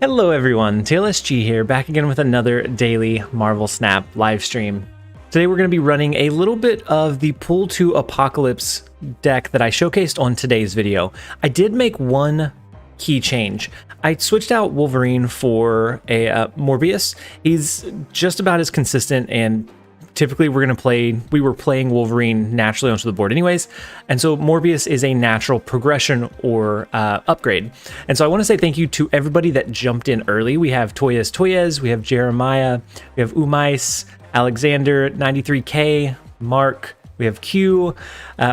Hello everyone, TLSG here, back again with another daily Marvel Snap live stream. Today we're going to be running a little bit of the Pool 2 Apocalypse deck that I showcased on today's video. I did make one key change. I switched out Wolverine for a Morbius. He's just about as consistent, and typically we were playing Wolverine naturally onto the board anyways, and so Morbius is a natural progression or upgrade. And so I want to say thank you to everybody that jumped in early. We have Toyez, we have Jeremiah, we have Umais, Alexander, 93K, Mark, we have Q,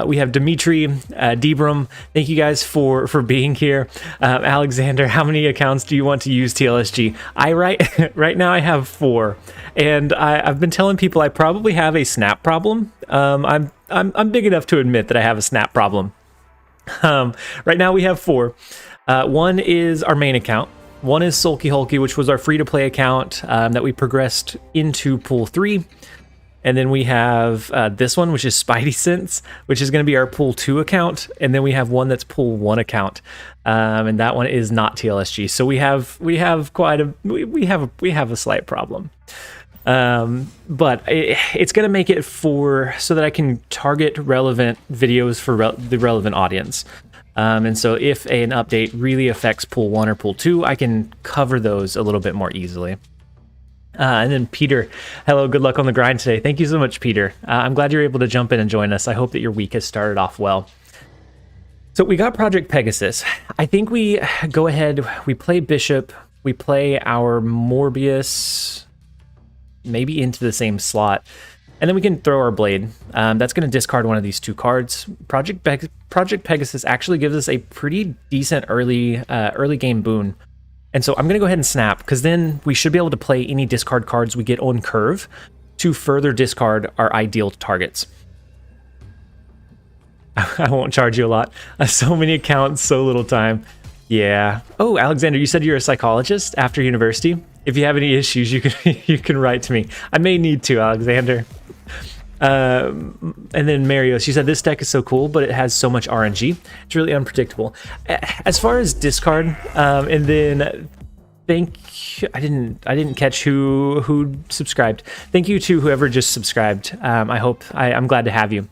we have Dimitri, Debrum. Thank you guys for being here. Alexander, how many accounts do you want to use TLSG? Right now I have 4, and I've been telling people I probably have a snap problem. I'm big enough to admit that I have a snap problem. Right now we have 4. One is our main account. One is Sulky Hulky, which was our free-to-play account that we progressed into Pool 3. And then we have this one, which is Spidey Sense, which is going to be our Pool 2 account. And then we have one that's Pool 1 account, and that one is not TLSG. So we have a slight problem. But it's going to make it so that I can target relevant videos for the relevant audience. And so if an update really affects Pool 1 or Pool 2, I can cover those a little bit more easily. And then Peter, hello, good luck on the grind today. Thank you so much, Peter. I'm glad you're able to jump in and join us. I hope that your week has started off well. So we got Project Pegasus. I think we go ahead, we play Bishop, we play our Morbius, maybe into the same slot, and then we can throw our Blade. That's going to discard one of these 2 cards. Project Pegasus actually gives us a pretty decent early game boon. And so I'm going to go ahead and snap, because then we should be able to play any discard cards we get on curve to further discard our ideal targets. I won't charge you a lot. So many accounts, so little time. Yeah. Oh, Alexander, you said you're a psychologist after university. If you have any issues, you can write to me. I may need to, Alexander. And then Mario, she said this deck is so cool, but it has so much RNG. It's really unpredictable. As far as discard, and then I didn't catch who subscribed. Thank you to whoever just subscribed. I'm glad to have you.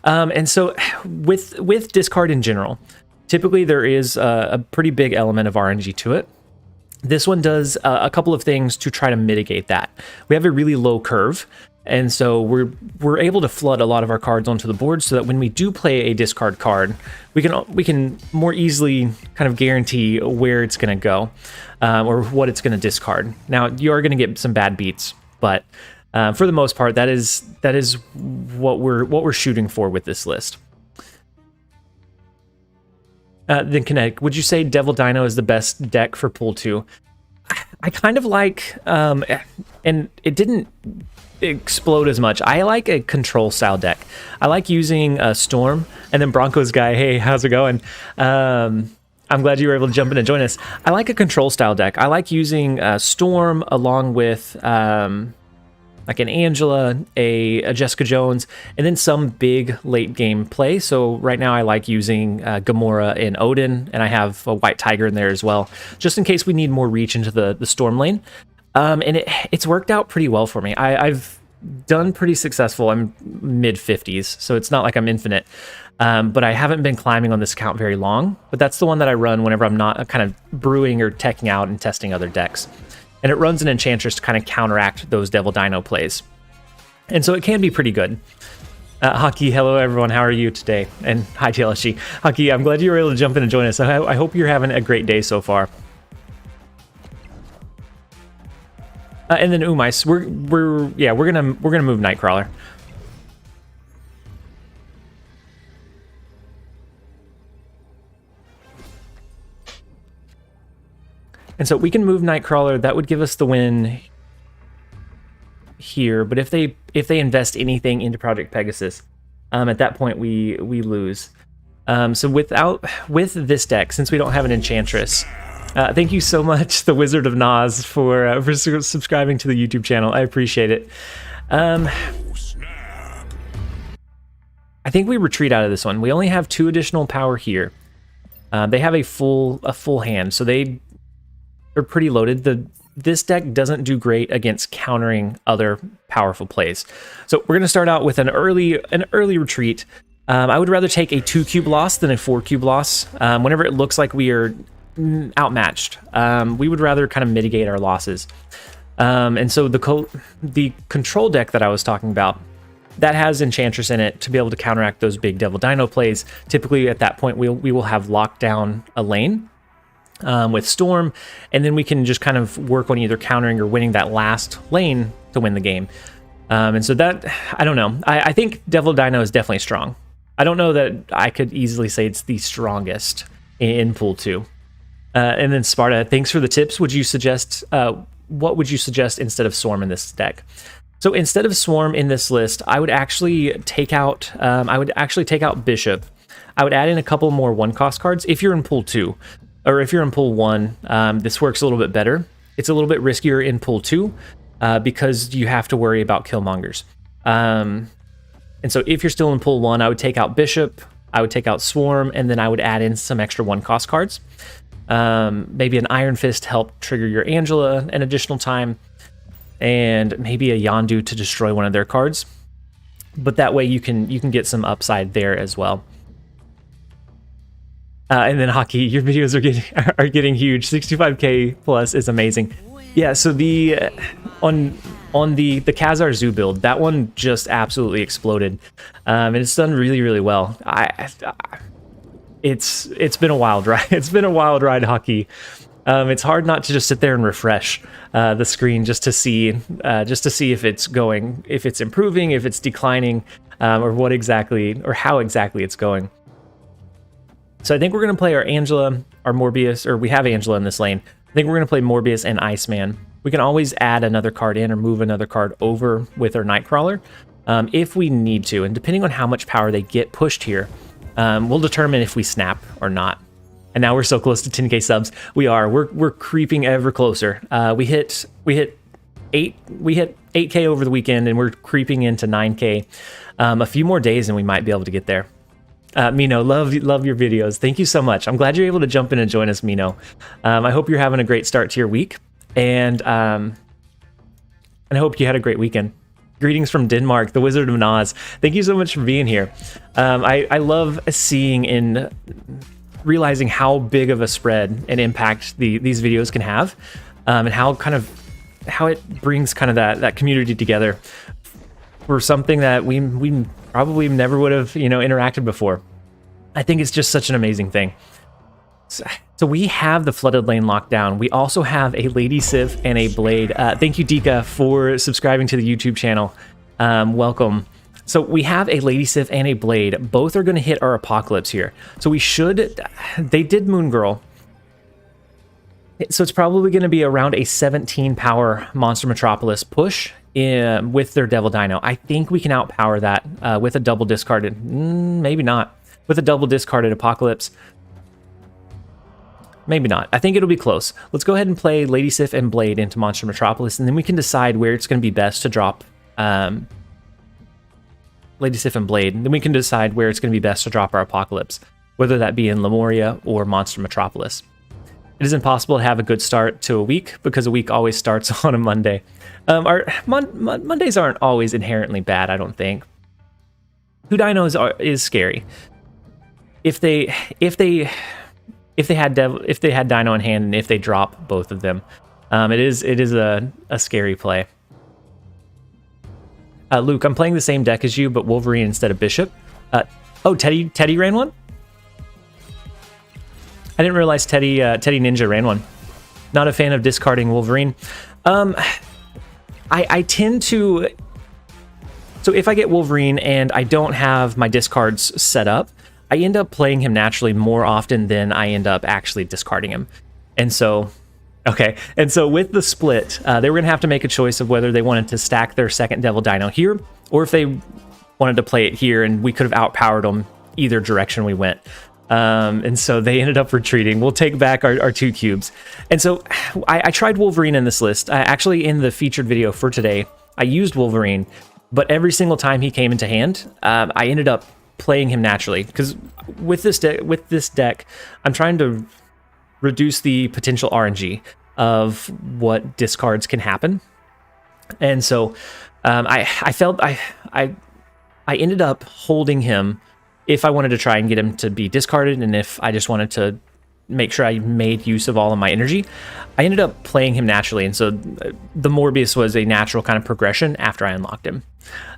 And so with discard in general, typically there is a pretty big element of RNG to it. This one does a couple of things to try to mitigate that. We have a really low curve, and so we're able to flood a lot of our cards onto the board so that when we do play a discard card, we can more easily kind of guarantee where it's going to go, or what it's going to discard. Now, you are going to get some bad beats, but for the most part, that is what we're shooting for with this list. Then Kinetic, would you say Devil Dino is the best deck for Pool 2? I kind of like, and it didn't explode as much. I like a control style deck. I like using Storm, and then Broncos guy, hey, how's it going? I'm glad you were able to jump in and join us. I like a control style deck. I like using Storm along with like an Angela, a Jessica Jones, and then some big late game play. So right now I like using Gamora and Odin, and I have a White Tiger in there as well, just in case we need more reach into the Storm lane. And it's worked out pretty well for me. I've done pretty successful. I'm mid 50s, so it's not like I'm infinite. But I haven't been climbing on this account very long. But that's the one that I run whenever I'm not kind of brewing or teching out and testing other decks. And it runs an Enchantress to kind of counteract those Devil Dino plays. And so it can be pretty good. Hockey, hello everyone, how are you today? And hi TLSG. Hockey, I'm glad you were able to jump in and join us. I hope you're having a great day so far. And then Umais, we're gonna move Nightcrawler. And so we can move Nightcrawler. That would give us the win here. But if they invest anything into Project Pegasus, at that point we lose. So with this deck, since we don't have an Enchantress, thank you so much, the Wizard of Nas, for subscribing to the YouTube channel. I appreciate it. I think we retreat out of this one. We only have 2 additional power here. They have a full hand, so are pretty loaded. This deck doesn't do great against countering other powerful plays. So we're going to start out with an early retreat. I would rather take a 2-cube loss than a 4-cube loss. Whenever it looks like we are outmatched, we would rather kind of mitigate our losses. And so the control deck that I was talking about, that has Enchantress in it to be able to counteract those big Devil Dino plays. Typically at that point, we will have locked down a lane with Storm, and then we can just kind of work on either countering or winning that last lane to win the game. And so that, I don't know. I think Devil Dino is definitely strong. I don't know that I could easily say it's the strongest in Pool 2. And then Sparta, thanks for the tips. Would you suggest, what would you suggest instead of Swarm in this deck? So instead of Swarm in this list, I would actually take out Bishop. I would add in a couple more 1-cost cards if you're in Pool 2. Or if you're in Pool 1, this works a little bit better. It's a little bit riskier in Pool 2 because you have to worry about killmongers. And so if you're still in Pool 1, I would take out Bishop, I would take out Swarm, and then I would add in some extra 1-cost cards. Maybe an Iron Fist to help trigger your Angela an additional time, and maybe a Yondu to destroy one of their cards. But that way you can get some upside there as well. And then Hockey, your videos are getting huge. 65k plus is amazing. Yeah, so on the Khazar Zoo build, that one just absolutely exploded, and it's done really, really well. It's been a wild ride. It's been a wild ride, Hockey. It's hard not to just sit there and refresh the screen just to see if it's going, if it's improving, if it's declining, or how exactly it's going. So I think we're going to play our Angela, our Morbius, or we have Angela in this lane. I think we're going to play Morbius and Iceman. We can always add another card in or move another card over with our Nightcrawler if we need to. And depending on how much power they get pushed here, we'll determine if we snap or not. And now we're so close to 10k subs. We are. We're creeping ever closer. We hit 8k over the weekend, and we're creeping into 9k. A few more days, and we might be able to get there. Mino, love your videos. Thank you so much. I'm glad you're able to jump in and join us, Mino. I hope you're having a great start to your week, and I hope you had a great weekend. Greetings from Denmark, the Wizard of Nas. Thank you so much for being here. I love seeing and realizing how big of a spread and impact these videos can have, and how it brings kind of that community together for something that we probably never would have interacted before. I think it's just such an amazing thing. So we have the flooded lane locked down. We also have a Lady Sif and a Blade. Thank you, Dika, for subscribing to the YouTube channel. Welcome. So we have a Lady Sif and a Blade. Both are going to hit our Apocalypse here. So they did Moon Girl. So it's probably going to be around a 17 power Monster Metropolis push with their Devil Dino. I think we can outpower that with a double discarded, maybe not. With a double discarded Apocalypse, maybe not. I think it'll be close. Let's go ahead and play Lady Sif and Blade into Monster Metropolis, and then we can decide where it's going to be best to drop Lady Sif and Blade. And then we can decide where it's going to be best to drop our Apocalypse, whether that be in Lemuria or Monster Metropolis. It is impossible to have a good start to a week because a week always starts on a Monday. Mondays aren't always inherently bad, I don't think. 2 dinos is scary. If they had Dino in hand, and if they drop both of them, it is a scary play. Luke, I'm playing the same deck as you, but Wolverine instead of Bishop. Oh, Teddy ran one? I didn't realize Teddy Ninja ran one. Not a fan of discarding Wolverine. I tend to... So if I get Wolverine and I don't have my discards set up, I end up playing him naturally more often than I end up actually discarding him. And so... Okay, and so with the split, they were going to have to make a choice of whether they wanted to stack their second Devil Dino here, or if they wanted to play it here, and we could have outpowered them either direction we went. And so they ended up retreating. We'll take back our 2 cubes. And so I tried Wolverine in this list. Actually, in the featured video for today, I used Wolverine, but every single time he came into hand, I ended up playing him naturally. Because with this deck, I'm trying to reduce the potential RNG. of what discards can happen. And so I felt I ended up holding him if I wanted to try and get him to be discarded, and if I just wanted to make sure I made use of all of my energy. I ended up playing him naturally, and so the Morbius was a natural kind of progression after I unlocked him.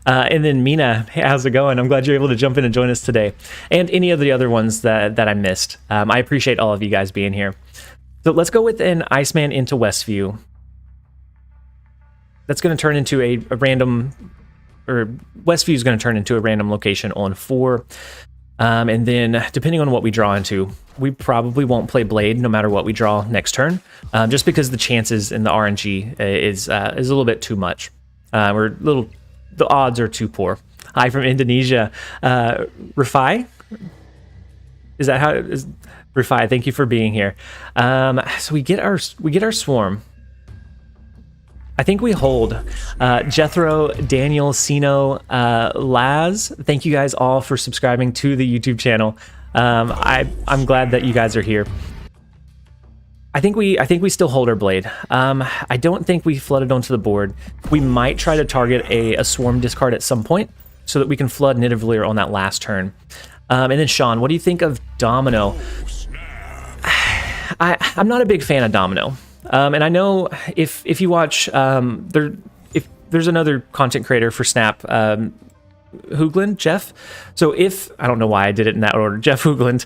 And then Mina, hey, how's it going? I'm glad you're able to jump in and join us today. And any of the other ones that I missed. I appreciate all of you guys being here. So let's go with an Iceman into Westview. That's going to turn into a random, or Westview is going to turn into a random location on 4. And then depending on what we draw into, we probably won't play Blade no matter what we draw next turn, just because the chances in the RNG is a little bit too much. The odds are too poor. Hi from Indonesia, Rafai. Is that how it is? Rafai, thank you for being here. So we get our swarm. I think we hold. Jethro, Daniel, Sino, Laz, thank you guys all for subscribing to the YouTube channel. I'm glad that you guys are here. I think we still hold our Blade. I don't think we flooded onto the board. We might try to target a swarm discard at some point so that we can flood Nidavellir on that last turn. And then Sean, what do you think of Domino? I'm not a big fan of Domino. And I know if you watch, if there's another content creator for Snap, Hoogland, Jeff. So I don't know why I did it in that order, Jeff Hoogland,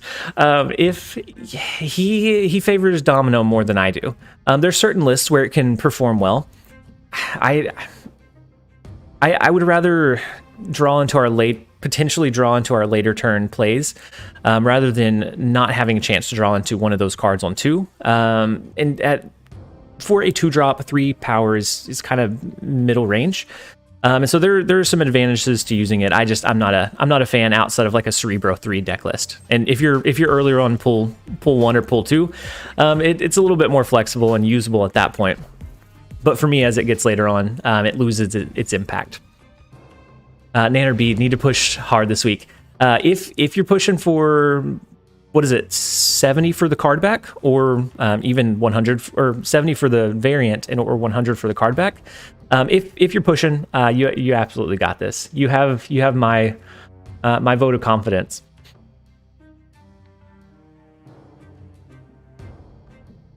if he favors Domino more than I do. There's certain lists where it can perform well. I would rather potentially draw into our later turn plays, rather than not having a chance to draw into one of those cards on 2. And for a 2-drop, 3 power is kind of middle range. And so there are some advantages to using it. I'm not a fan outside of like a Cerebro 3 deck list. And if you're earlier on pull 1 or pull 2, it's a little bit more flexible and usable at that point. But for me, as it gets later on, it loses its impact. Nanner B, need to push hard this week. If you're pushing for, what is it, 70 for the card back, or even 100 or 70 for the variant, or 100 for the card back, if you're pushing, you absolutely got this. You have my my vote of confidence.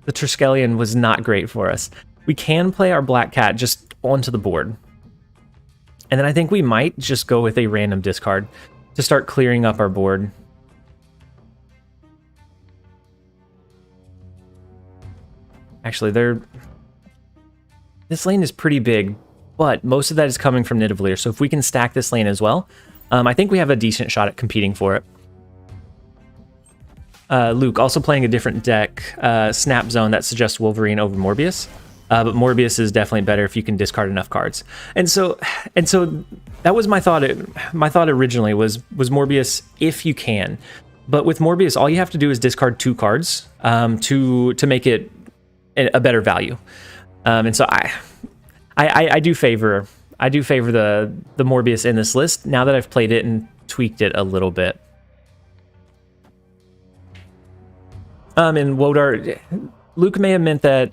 The Triskelion was not great for us. We can play our Black Cat just onto the board, and then I think we might just go with a random discard to start clearing up our board. Actually, this lane is pretty big, but most of that is coming from Nidavellir. So if we can stack this lane as well, I think we have a decent shot at competing for it. Luke, also playing a different deck, Snap Zone, that suggests Wolverine over Morbius. But Morbius is definitely better if you can discard enough cards. And so that was my thought. My thought originally was Morbius if you can. But with Morbius, all you have to do is discard 2 cards to make it a better value. And so I do favor the Morbius in this list now that I've played it and tweaked it a little bit. And Wodar, Luke may have meant that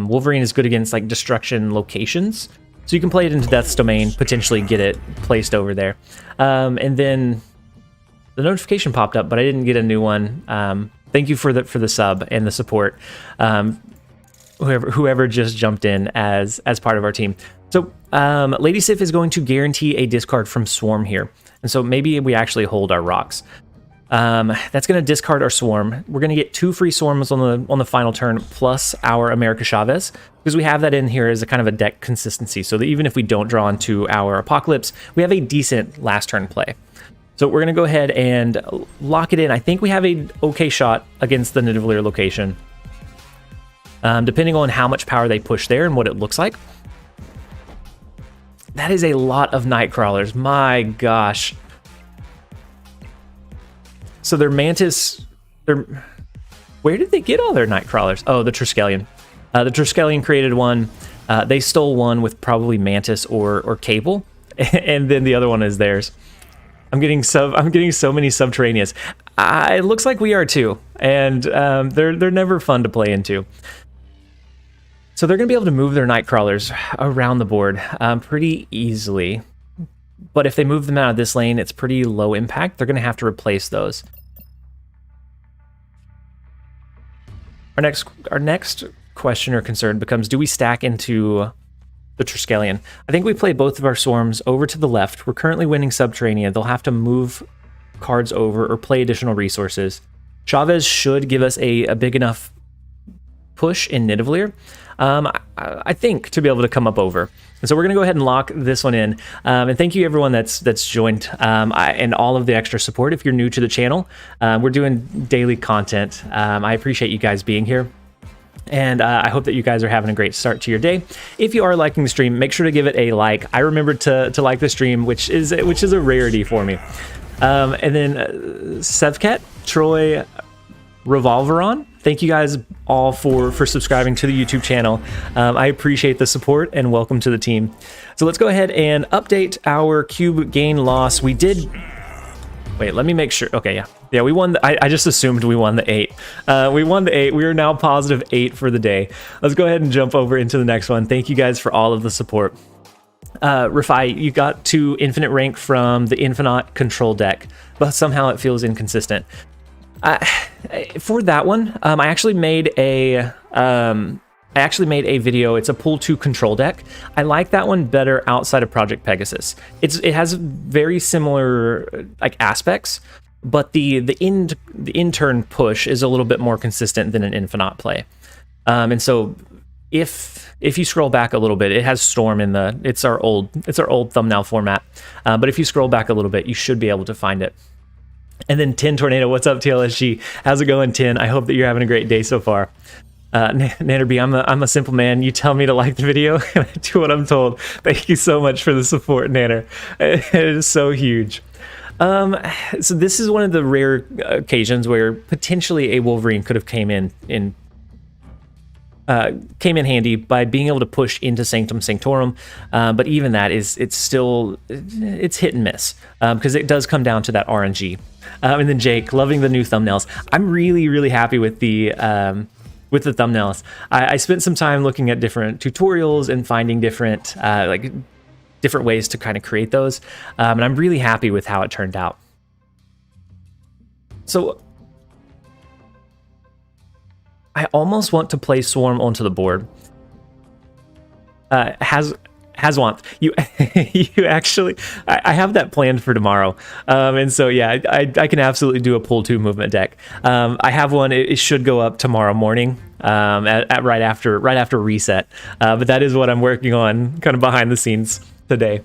Wolverine is good against like destruction locations, so you can play it into Death's Domain, potentially get it placed over there. And then the notification popped up, but I didn't get a new one. Thank you for the sub and the support. Whoever just jumped in as part of our team. So Lady Sif is going to guarantee a discard from Swarm here, and so maybe we actually hold our rocks. That's going to discard our Swarm. We're going to get 2 free Swarms on the final turn, plus our America Chavez, because we have that in here as a kind of a deck consistency, so that even if we don't draw into our Apocalypse, we have a decent last turn play. So we're going to go ahead and lock it in. I think we have a okay shot against the Nidavellir location, depending on how much power they push there and what it looks like. That is a lot of Nightcrawlers. My gosh. So their Mantis, where did they get all their Nightcrawlers? Oh, the Triskelion. The Triskelion created one. They stole one with probably Mantis or Cable, and then the other one is theirs. I'm getting so many Subterraneous. It looks like we are too, and they're never fun to play into. So they're going to be able to move their Nightcrawlers around the board pretty easily. But if they move them out of this lane, it's pretty low impact. They're going to have to replace those. Our next question or concern becomes, do we stack into the Triskelion? I think we play both of our Swarms over to the left. We're currently winning Subterranean. They'll have to move cards over or play additional resources. Chavez should give us a big enough push in Nidavellir, I think, to be able to come up over. And so we're going to go ahead and lock this one in. And thank you everyone that's joined and all of the extra support. If you're new to the channel, we're doing daily content. I appreciate you guys being here. And I hope that you guys are having a great start to your day. If you are liking the stream, make sure to give it a like. I remembered to like the stream, which is a rarity for me. And then Sevcat, Troy, Revolveron, thank you guys all for subscribing to the YouTube channel. I appreciate the support and welcome to the team. So let's go ahead and update our cube gain loss. We did... Wait, let me make sure. Okay, yeah. Yeah, we won. I just assumed we won the 8. We won the 8. We are now positive 8 for the day. Let's go ahead and jump over into the next one. Thank you guys for all of the support. Rafai, you got to infinite rank from the Infinite control deck, but somehow it feels inconsistent. For that one, I actually made a video. It's a pool 2 control deck. I like that one better outside of Project Pegasus. It has very similar like aspects, but the intern push is a little bit more consistent than an Infinite play. And so if you scroll back a little bit, it has Storm in it's our old thumbnail format. But if you scroll back a little bit, you should be able to find it. And then 10 Tornado, what's up TLSG? How's it going, 10? I hope that you're having a great day so far. Nanner B, I'm a simple man. You tell me to like the video, and I do what I'm told. Thank you so much for the support, Nanner. It is so huge. So this is one of the rare occasions where potentially a Wolverine could have came in handy by being able to push into Sanctum Sanctorum, but even that it's hit and miss because it does come down to that RNG. And then Jake, loving the new thumbnails. I'm really happy with the thumbnails. I spent some time looking at different tutorials and finding different ways to kind of create those, and I'm really happy with how it turned out. So I almost want to play Swarm onto the board. Hazwanth, you actually, I have that planned for tomorrow, and so yeah, I can absolutely do a pull 2 movement deck. I have one. It should go up tomorrow morning, right after reset. But that is what I'm working on, kind of behind the scenes today.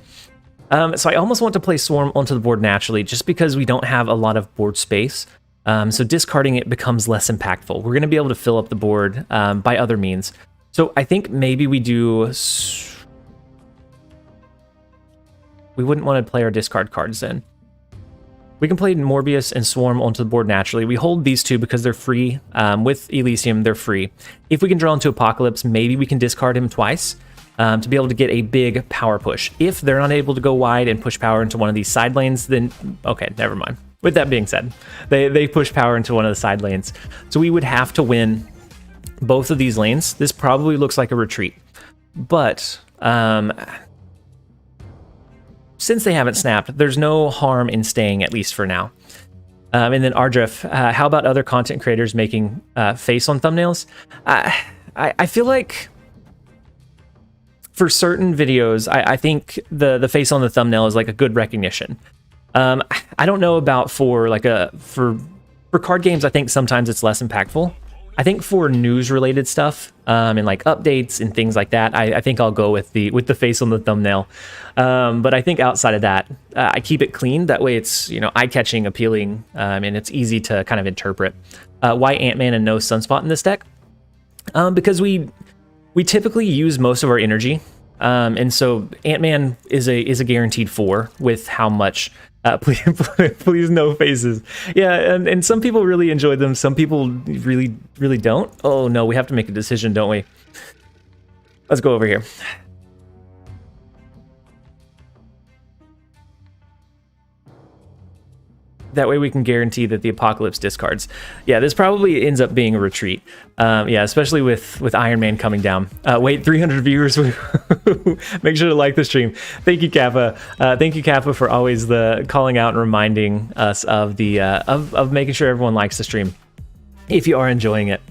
So I almost want to play Swarm onto the board naturally, just because we don't have a lot of board space. So discarding it becomes less impactful. We're going to be able to fill up the board by other means. So I think maybe we do... We wouldn't want to play our discard cards then. We can play Morbius and Swarm onto the board naturally. We hold these two because they're free. With Elysium, they're free. If we can draw into Apocalypse, maybe we can discard him twice to be able to get a big power push. If they're not able to go wide and push power into one of these side lanes, then okay, never mind. With that being said, they push power into one of the side lanes. So we would have to win both of these lanes. This probably looks like a retreat. But since they haven't snapped, there's no harm in staying, at least for now. And then Ardref, how about other content creators making face on thumbnails? I feel like for certain videos, I think the face on the thumbnail is like a good recognition. I don't know about for card games. I think sometimes it's less impactful. I think for news related stuff and like updates and things like that, I think I'll go with the face on the thumbnail. But I think outside of that, I keep it clean. That way it's, eye catching, appealing, and it's easy to kind of interpret. Why Ant-Man and no Sunspot in this deck? Because we typically use most of our energy. And so Ant-Man is a guaranteed 4 with how much. Please no faces. Yeah, and some people really enjoy them. Some people really don't. Oh no, we have to make a decision, don't we? Let's go over here. That way we can guarantee that the Apocalypse discards. Yeah, this probably ends up being a retreat. Yeah, especially with Iron Man coming down. Wait, 300 viewers. Make sure to like the stream. Thank you, Kappa. Thank you, Kappa, for always calling out and reminding us of of making sure everyone likes the stream if you are enjoying it.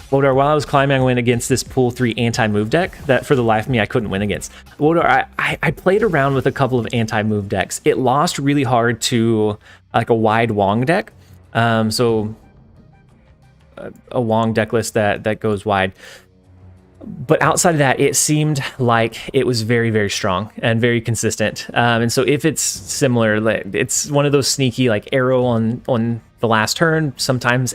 Wodar, while I was climbing, I went against this pool 3 anti-move deck that for the life of me I couldn't win against. Wodar, I played around with a couple of anti-move decks. It lost really hard to like a wide Wong deck. So a Wong deck list that goes wide. But outside of that, it seemed like it was very, very strong and very consistent. And so if it's similar, it's one of those sneaky like arrow on the last turn, sometimes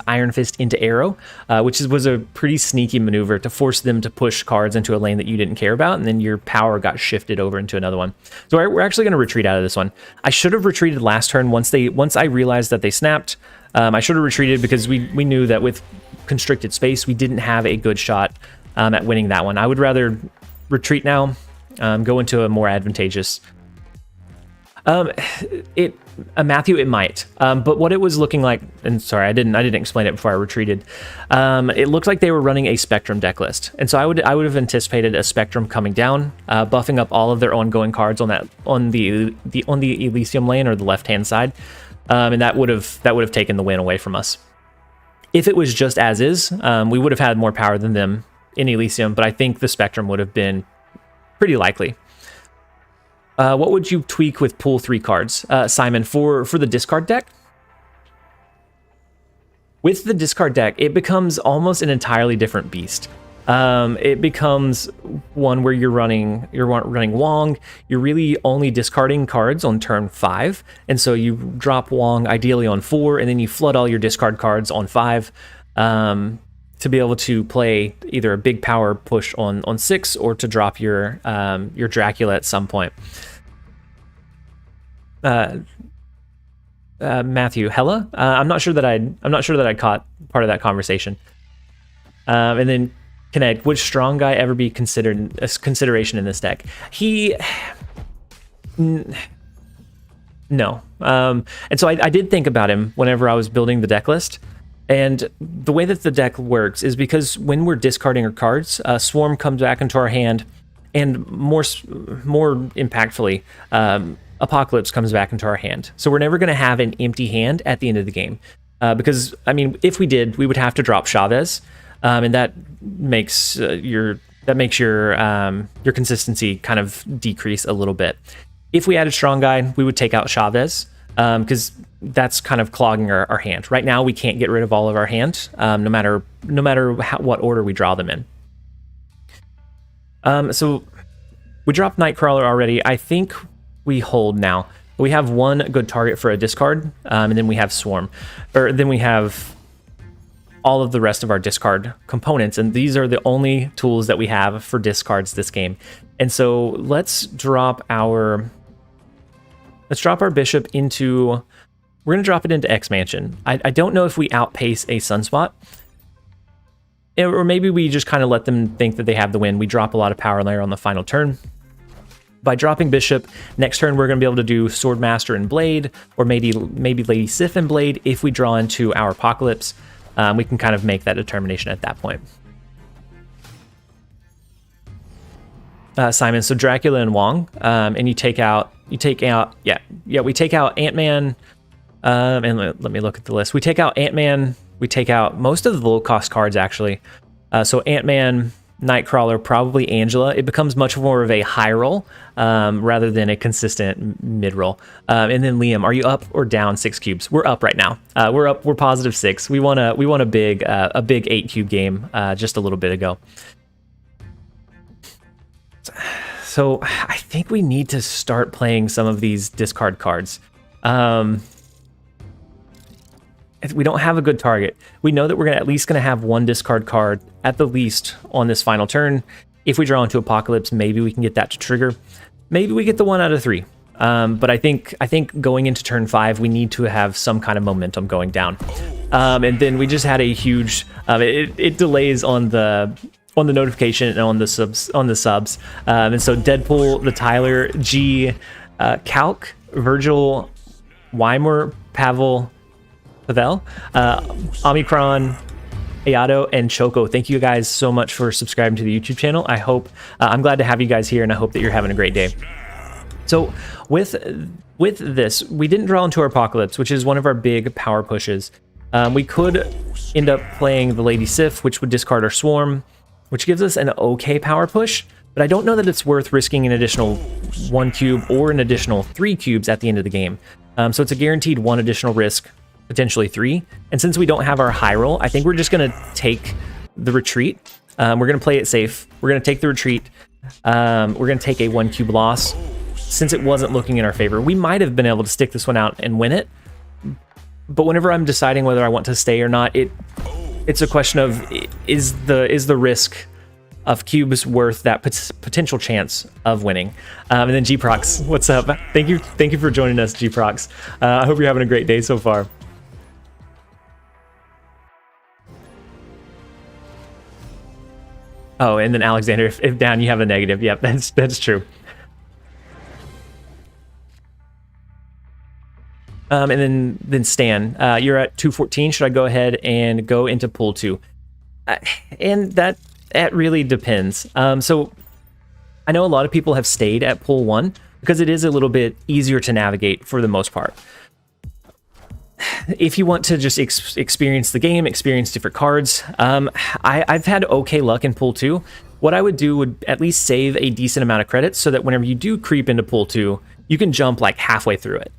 Iron Fist into arrow, which was a pretty sneaky maneuver to force them to push cards into a lane that you didn't care about, and then your power got shifted over into another one. So we're actually going to retreat out of this one. I should have retreated last turn once I realized that they snapped. I should have retreated because we knew that with constricted space we didn't have a good shot at winning that one. I would rather retreat now, go into a more advantageous. Matthew, it might, but what it was looking like, and sorry, I didn't explain it before I retreated. It looked like they were running a Spectrum deck list, and so I would have anticipated a Spectrum coming down, buffing up all of their ongoing cards on the Elysium lane or the left hand side, and that would have taken the win away from us. If it was just as is, we would have had more power than them in Elysium, but I think the Spectrum would have been pretty likely. What would you tweak with pool 3 cards, Simon, for the discard deck? With the discard deck, it becomes almost an entirely different beast. It becomes one where you're running Wong. You're really only discarding cards on turn 5, and so you drop Wong ideally on 4, and then you flood all your discard cards on 5 to be able to play either a big power push on 6 or to drop your Dracula at some point. Matthew, Hella. I'm not sure that I caught part of that conversation. And then Kinetic, would Strong Guy ever be considered a consideration in this deck? No. And so I did think about him whenever I was building the deck list. And the way that the deck works is because when we're discarding our cards, Swarm comes back into our hand, and more impactfully, Apocalypse comes back into our hand. So we're never going to have an empty hand at the end of the game. Because, I mean, if we did, we would have to drop Chavez, and that makes your consistency kind of decrease a little bit. If we added Strong Guy, we would take out Chavez, because that's kind of clogging our hand. Right now, we can't get rid of all of our hand, no matter what order we draw them in. So we dropped Nightcrawler already. I think we hold now. We have one good target for a discard, and then we have Swarm, or then we have all of the rest of our discard components, and these are the only tools that we have for discards this game. And so let's drop our bishop into. We're gonna drop it into X Mansion. I don't know if we outpace a Sunspot, or maybe we just kind of let them think that they have the win. We drop a lot of power layer on the final turn. By dropping Bishop, next turn we're going to be able to do Swordmaster and Blade, or maybe Lady Sif and Blade. If we draw into our Apocalypse, we can kind of make that determination at that point. Simon, so Dracula and Wong, and we take out Ant-Man, and let me look at the list. We take out Ant-Man, we take out most of the low-cost cards, actually. So Ant-Man, Nightcrawler, probably Angela. It becomes much more of a high roll rather than a consistent mid roll. And then Liam, are you up or down 6 cubes? We're up right now. We're up. We're positive 6. We won a big 8 cube game just a little bit ago. So I think we need to start playing some of these discard cards. We don't have a good target. We know that we're at least going to have one discard card at the least on this final turn. If we draw into Apocalypse, maybe we can get that to trigger. Maybe we get the 1 out of 3. But I think going into turn 5, we need to have some kind of momentum going down. And then we just had a huge. It delays on the notification and on the subs. And so Deadpool, the Tyler, G, Calc, Virgil, Weimer, Pavel, Omicron, Ayato, and Choco. Thank you guys so much for subscribing to the YouTube channel. I hope, I'm glad to have you guys here, and I hope that you're having a great day. So with this, we didn't draw into our Apocalypse, which is one of our big power pushes. We could end up playing the Lady Sif, which would discard our Swarm, which gives us an okay power push, but I don't know that it's worth risking an additional 1 cube or an additional 3 cubes at the end of the game. So it's a guaranteed 1 additional risk, potentially 3. And since we don't have our high roll, I think we're just going to take the retreat. We're going to play it safe. We're going to take the retreat. We're going to take a 1 cube loss. Since it wasn't looking in our favor, we might have been able to stick this one out and win it. But whenever I'm deciding whether I want to stay or not, it's a question of, is the risk of cubes worth that potential chance of winning? And then Gprox, what's up? Thank you for joining us, Gprox. I hope you're having a great day so far. Oh, and then Alexander, if down you have a negative. Yep, that's true. And then Stan, you're at 214. Should I go ahead and go into pool 2? And that really depends. So I know a lot of people have stayed at pool 1 because it is a little bit easier to navigate for the most part. If you want to just experience the game, experience different cards, I've had okay luck in pool 2. What I would do would at least save a decent amount of credits so that whenever you do creep into pool 2, you can jump like halfway through it.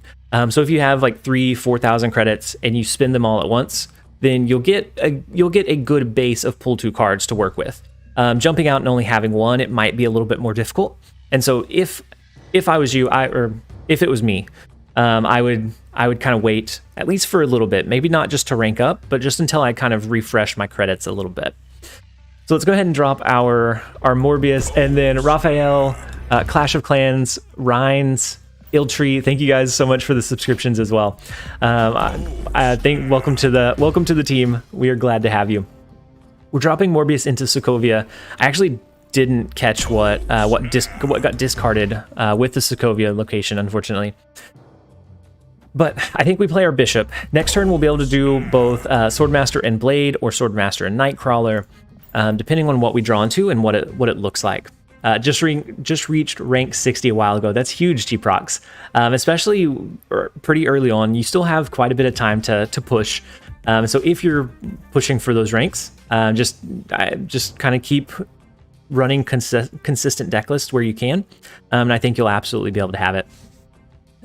So if you have like 3,000-4,000 credits and you spend them all at once, then you'll get a good base of pool 2 cards to work with. Jumping out and only having 1, it might be a little bit more difficult. And so if I was you, or if it was me, I would kind of wait at least for a little bit, maybe not just to rank up, but just until I kind of refresh my credits a little bit. So let's go ahead and drop our Morbius, and then Raphael, Clash of Clans, Rhines, Iltree, thank you guys so much for the subscriptions as well. I think welcome to the team. We are glad to have you. We're dropping Morbius into Sokovia. I actually didn't catch what got discarded with the Sokovia location, unfortunately. But I think we play our Bishop. Next turn we'll be able to do both Swordmaster and Blade, or Swordmaster and Nightcrawler, depending on what we draw into and what it looks like. Just reached rank 60 a while ago. That's huge, Gprox. Especially pretty early on. You still have quite a bit of time to push. So if you're pushing for those ranks, just kind of keep running consistent deck lists where you can, and I think you'll absolutely be able to have it.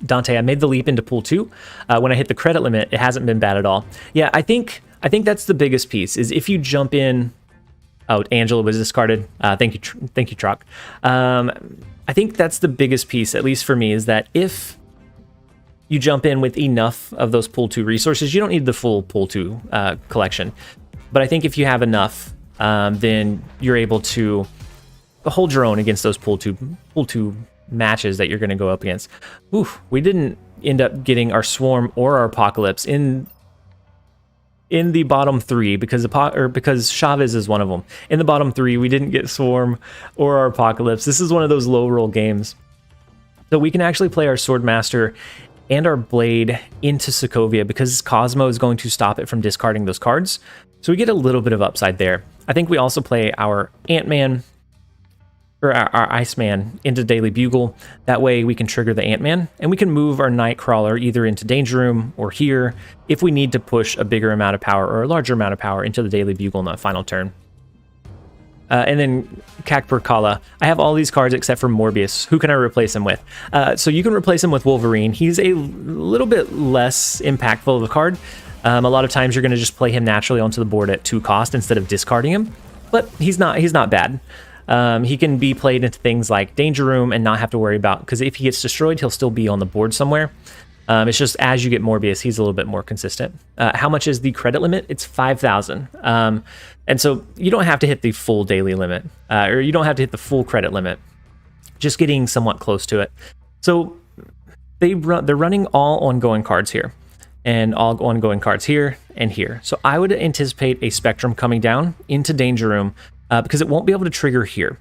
Dante, I made the leap into pool 2. When I hit the credit limit, it hasn't been bad at all. Yeah, I think that's the biggest piece, is if you jump in. Oh, Angela was discarded. Thank you, Trock. I think that's the biggest piece, at least for me, is that if you jump in with enough of those pool 2 resources, you don't need the full pool 2 collection. But I think if you have enough, then you're able to hold your own against those pool 2 matches that you're going to go up against. Oof, we didn't end up getting our Swarm or our Apocalypse in the bottom 3 because Chavez is one of them. In the bottom 3, we didn't get Swarm or our Apocalypse. This is one of those low roll games. So we can actually play our Swordmaster and our Blade into Sokovia because Cosmo is going to stop it from discarding those cards. So we get a little bit of upside there. I think we also play our Ant-Man, or our Iceman, into Daily Bugle. That way we can trigger the Ant-Man, and we can move our Nightcrawler either into Danger Room or here if we need to push a bigger amount of power or a larger amount of power into the Daily Bugle in that final turn. And then Kakperkala. I have all these cards except for Morbius. Who can I replace him with? So you can replace him with Wolverine. He's a little bit less impactful of a card. A lot of times you're going to just play him naturally onto the board at 2 cost instead of discarding him, but he's not bad. He can be played into things like Danger Room and not have to worry about, because if he gets destroyed, he'll still be on the board somewhere. It's just as you get Morbius, he's a little bit more consistent. How much is the credit limit? It's 5,000. And so you don't have to hit the full daily limit, or you don't have to hit the full credit limit, just getting somewhat close to it. So they're running all ongoing cards here, and all ongoing cards here and here. So I would anticipate a Spectrum coming down into Danger Room, because it won't be able to trigger here.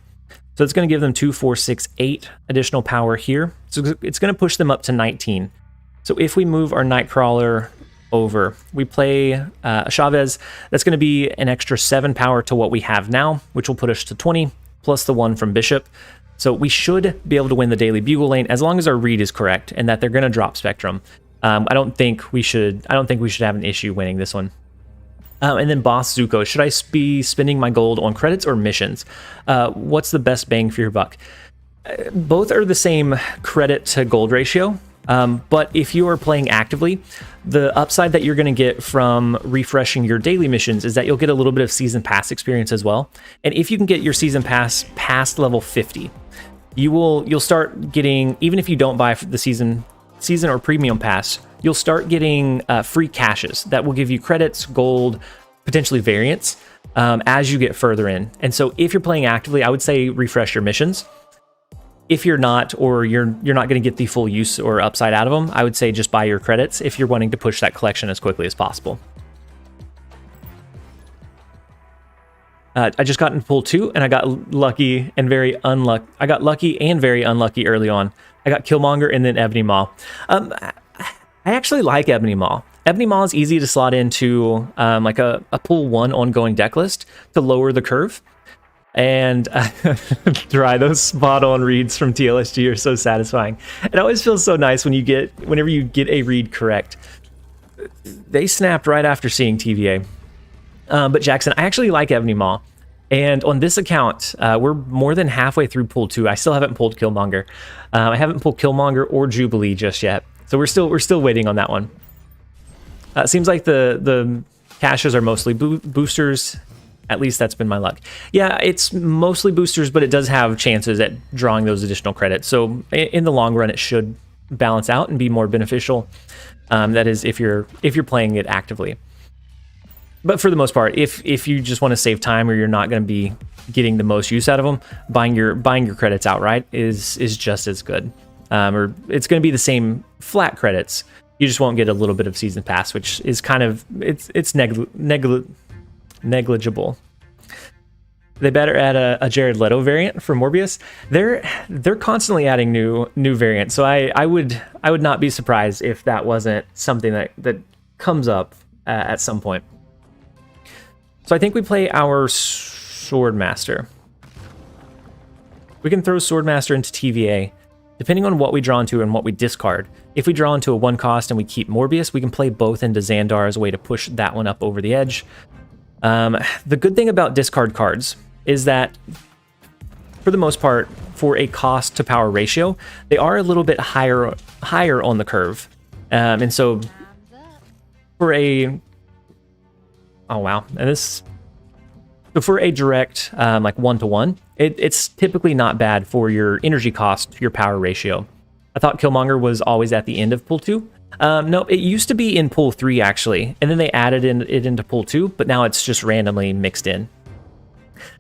So it's going to give them 2, 4, 6, 8 additional power here. So it's going to push them up to 19. So if we move our Nightcrawler over, we play a Chavez, that's going to be an extra 7 power to what we have now, which will put us to 20, plus the 1 from Bishop. So we should be able to win the daily Bugle lane as long as our read is correct and that they're going to drop Spectrum. I don't think we should have an issue winning this one. And then Boss Zuko, should I be spending my gold on credits or missions? What's the best bang for your buck? Both are the same credit to gold ratio, but if you are playing actively, the upside that you're going to get from refreshing your daily missions is that you'll get a little bit of season pass experience as well. And if you can get your season pass past level 50, you'll start getting, even if you don't buy the season or premium pass, you'll start getting free caches that will give you credits, gold, potentially variants as you get further in. And so if you're playing actively, I would say refresh your missions. If you're not, or you're not going to get the full use or upside out of them, I would say just buy your credits if you're wanting to push that collection as quickly as possible. I just got in pool 2 and I got lucky and very unlucky. I got lucky and very unlucky early on. I got Killmonger and then Ebony Maw. I actually like Ebony Maw. Ebony Maw is easy to slot into like a pool 1 ongoing deck list to lower the curve. And try those spot on reads from TLSG are so satisfying. It always feels so nice whenever you get a read correct. They snapped right after seeing TVA. But Jackson, I actually like Ebony Maw. And on this account, we're more than halfway through pool 2. I still haven't pulled Killmonger. I haven't pulled Killmonger or Jubilee just yet. So we're still waiting on that one. It seems like the caches are mostly boosters. At least that's been my luck. Yeah, it's mostly boosters, but it does have chances at drawing those additional credits. So in the long run, it should balance out and be more beneficial. That is, if you're playing it actively. But for the most part, if you just want to save time or you're not going to be getting the most use out of them, buying your credits outright is just as good. Or it's going to be the same flat credits. You just won't get a little bit of season pass, which is kind of it's negligible. They better add a Jared Leto variant for Morbius. They're constantly adding new variants, so I would not be surprised if that wasn't something that comes up at some point. So I think we play our Swordmaster. We can throw Swordmaster into TVA. Depending on what we draw into and what we discard. If we draw into a 1 cost and we keep Morbius, we can play both into Xandar as a way to push that one up over the edge. The good thing about discard cards is that, for the most part, for a cost to power ratio, they are a little bit higher on the curve. And so for a for a direct like 1-to-1, it's typically not bad for your energy cost to your power ratio. I thought Killmonger was always at the end of pool 2. No, it used to be in pool 3 actually, and then they added it into pool 2, but now it's just randomly mixed in.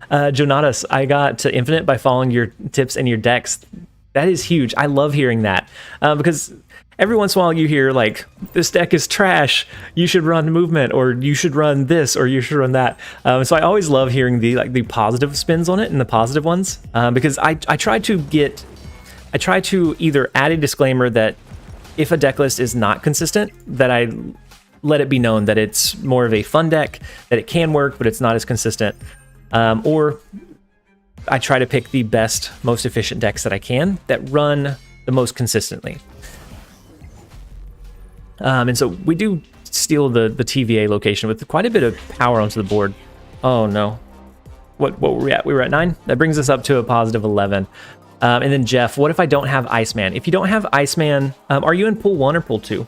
Jonatas, I got to infinite by following your tips and your decks. That is huge. I love hearing that because every once in a while you hear like, this deck is trash, you should run movement, or you should run this, or you should run that. So I always love hearing the positive spins on it and the positive ones because I try to either add a disclaimer that if a deck list is not consistent, that I let it be known that it's more of a fun deck, that it can work, but it's not as consistent. Or I try to pick the best, most efficient decks that I can that run the most consistently. And so we do steal the TVA location with quite a bit of power onto the board. Oh no. What were we at? We were at 9? That brings us up to a positive 11. And then Jeff, what if I don't have Iceman? If you don't have Iceman, are you in pool 1 or pool 2?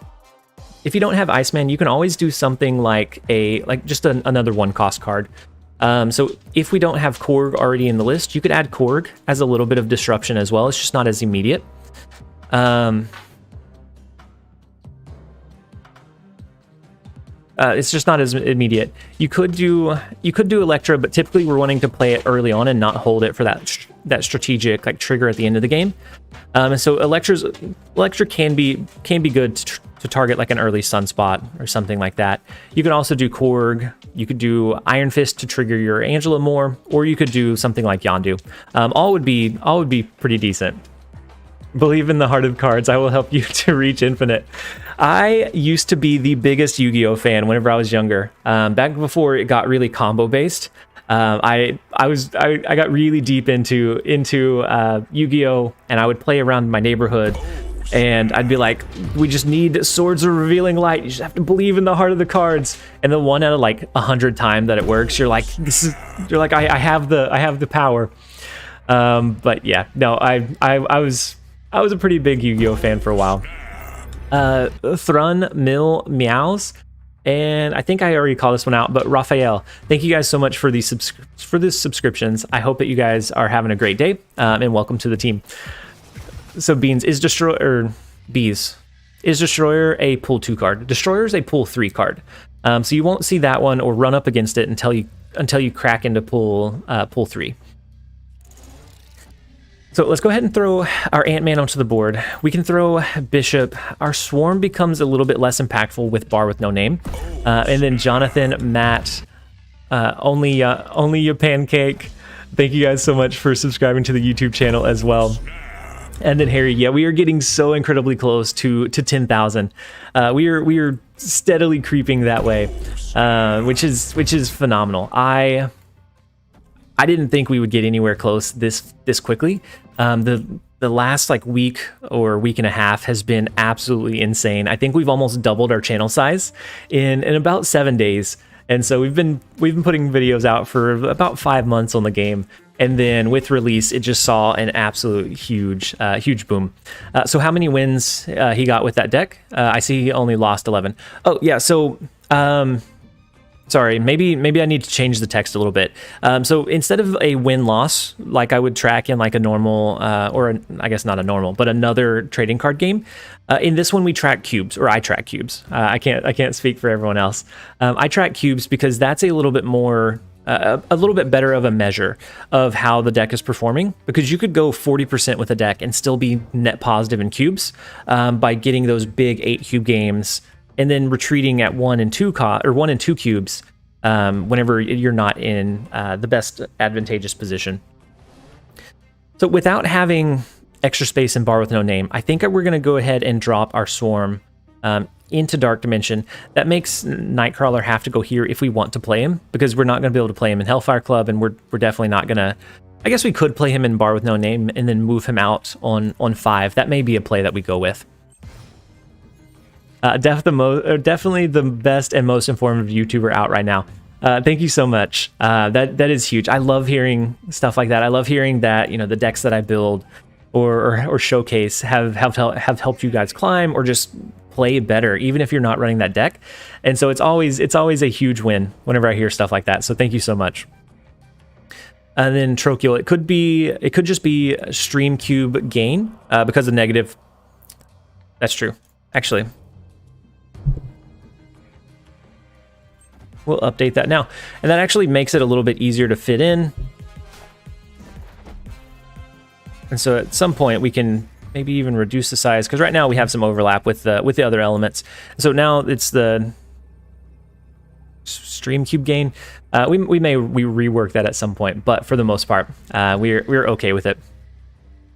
If you don't have Iceman, you can always do something like another 1 cost card. So if we don't have Korg already in the list, you could add Korg as a little bit of disruption as well. It's just not as immediate. It's just not as immediate. You could do Electra, but typically we're wanting to play it early on and not hold it for that strategic like trigger at the end of the game. And so Electra can be good to target like an early Sunspot or something like that. You can also do Korg. You could do Iron Fist to trigger your Angela more, or you could do something like Yondu. All would be pretty decent. Believe in the heart of cards. I will help you to reach infinite. I used to be the biggest Yu-Gi-Oh fan whenever I was younger. Back before it got really combo based. I got really deep into Yu-Gi-Oh, and I would play around my neighborhood, and I'd be like, we just need swords of revealing light. You just have to believe in the heart of the cards. And the one out of like 100 times that it works, you're like, I have the power. But yeah, no, I was a pretty big Yu-Gi-Oh fan for a while. Thrun Mill Meows, and I think I already called this one out, but Raphael, thank you guys so much for these subscriptions. I hope that you guys are having a great day, and welcome to the team. So Beans, is Destroyer a pull 2 card? Destroyer is a pull 3 card. So you won't see that one or run up against it until you crack into pull 3. So let's go ahead and throw our Ant-Man onto the board. We can throw Bishop. Our Swarm becomes a little bit less impactful with Bar with no name. And then Jonathan, Matt, only your pancake. Thank you guys so much for subscribing to the YouTube channel as well. And then Harry, yeah, we are getting so incredibly close to 10,000. We are steadily creeping that way, which is phenomenal. I didn't think we would get anywhere close this quickly. The last like week or week and a half has been absolutely insane. I think we've almost doubled our channel size in about 7 days. And so we've been putting videos out for about 5 months on the game. And then with release, it just saw an absolute huge boom. So how many wins he got with that deck? I see he only lost 11. Oh yeah, so sorry, maybe I need to change the text a little bit. So instead of a win-loss, like I would track in like a normal, I guess not a normal, but another trading card game, in this one we track cubes, or I track cubes. I can't speak for everyone else. I track cubes because that's a little bit more, a little bit better of a measure of how the deck is performing, because you could go 40% with a deck and still be net positive in cubes by getting those big 8 cube games, and then retreating at 1 and 2 cubes whenever you're not in the best advantageous position. So without having extra space in Bar with no name, I think we're going to go ahead and drop our Swarm into Dark Dimension. That makes Nightcrawler have to go here if we want to play him, because we're not going to be able to play him in Hellfire Club, and we're definitely not going to... I guess we could play him in Bar with no name and then move him out on 5. That may be a play that we go with. Definitely the best and most informative YouTuber out right now. Thank you so much. That is huge. I love hearing stuff like that. I love hearing that, you know, the decks that I build or showcase have helped you guys climb or just play better, even if you're not running that deck. And so it's always a huge win whenever I hear stuff like that. So thank you so much. And then Trochial, it could just be stream cube gain because of negative. That's true, actually. We'll update that now. And that actually makes it a little bit easier to fit in. And so at some point we can maybe even reduce the size, because right now we have some overlap with the other elements. So now it's the stream cube gain. We may rework that at some point, but for the most part, we're okay with it.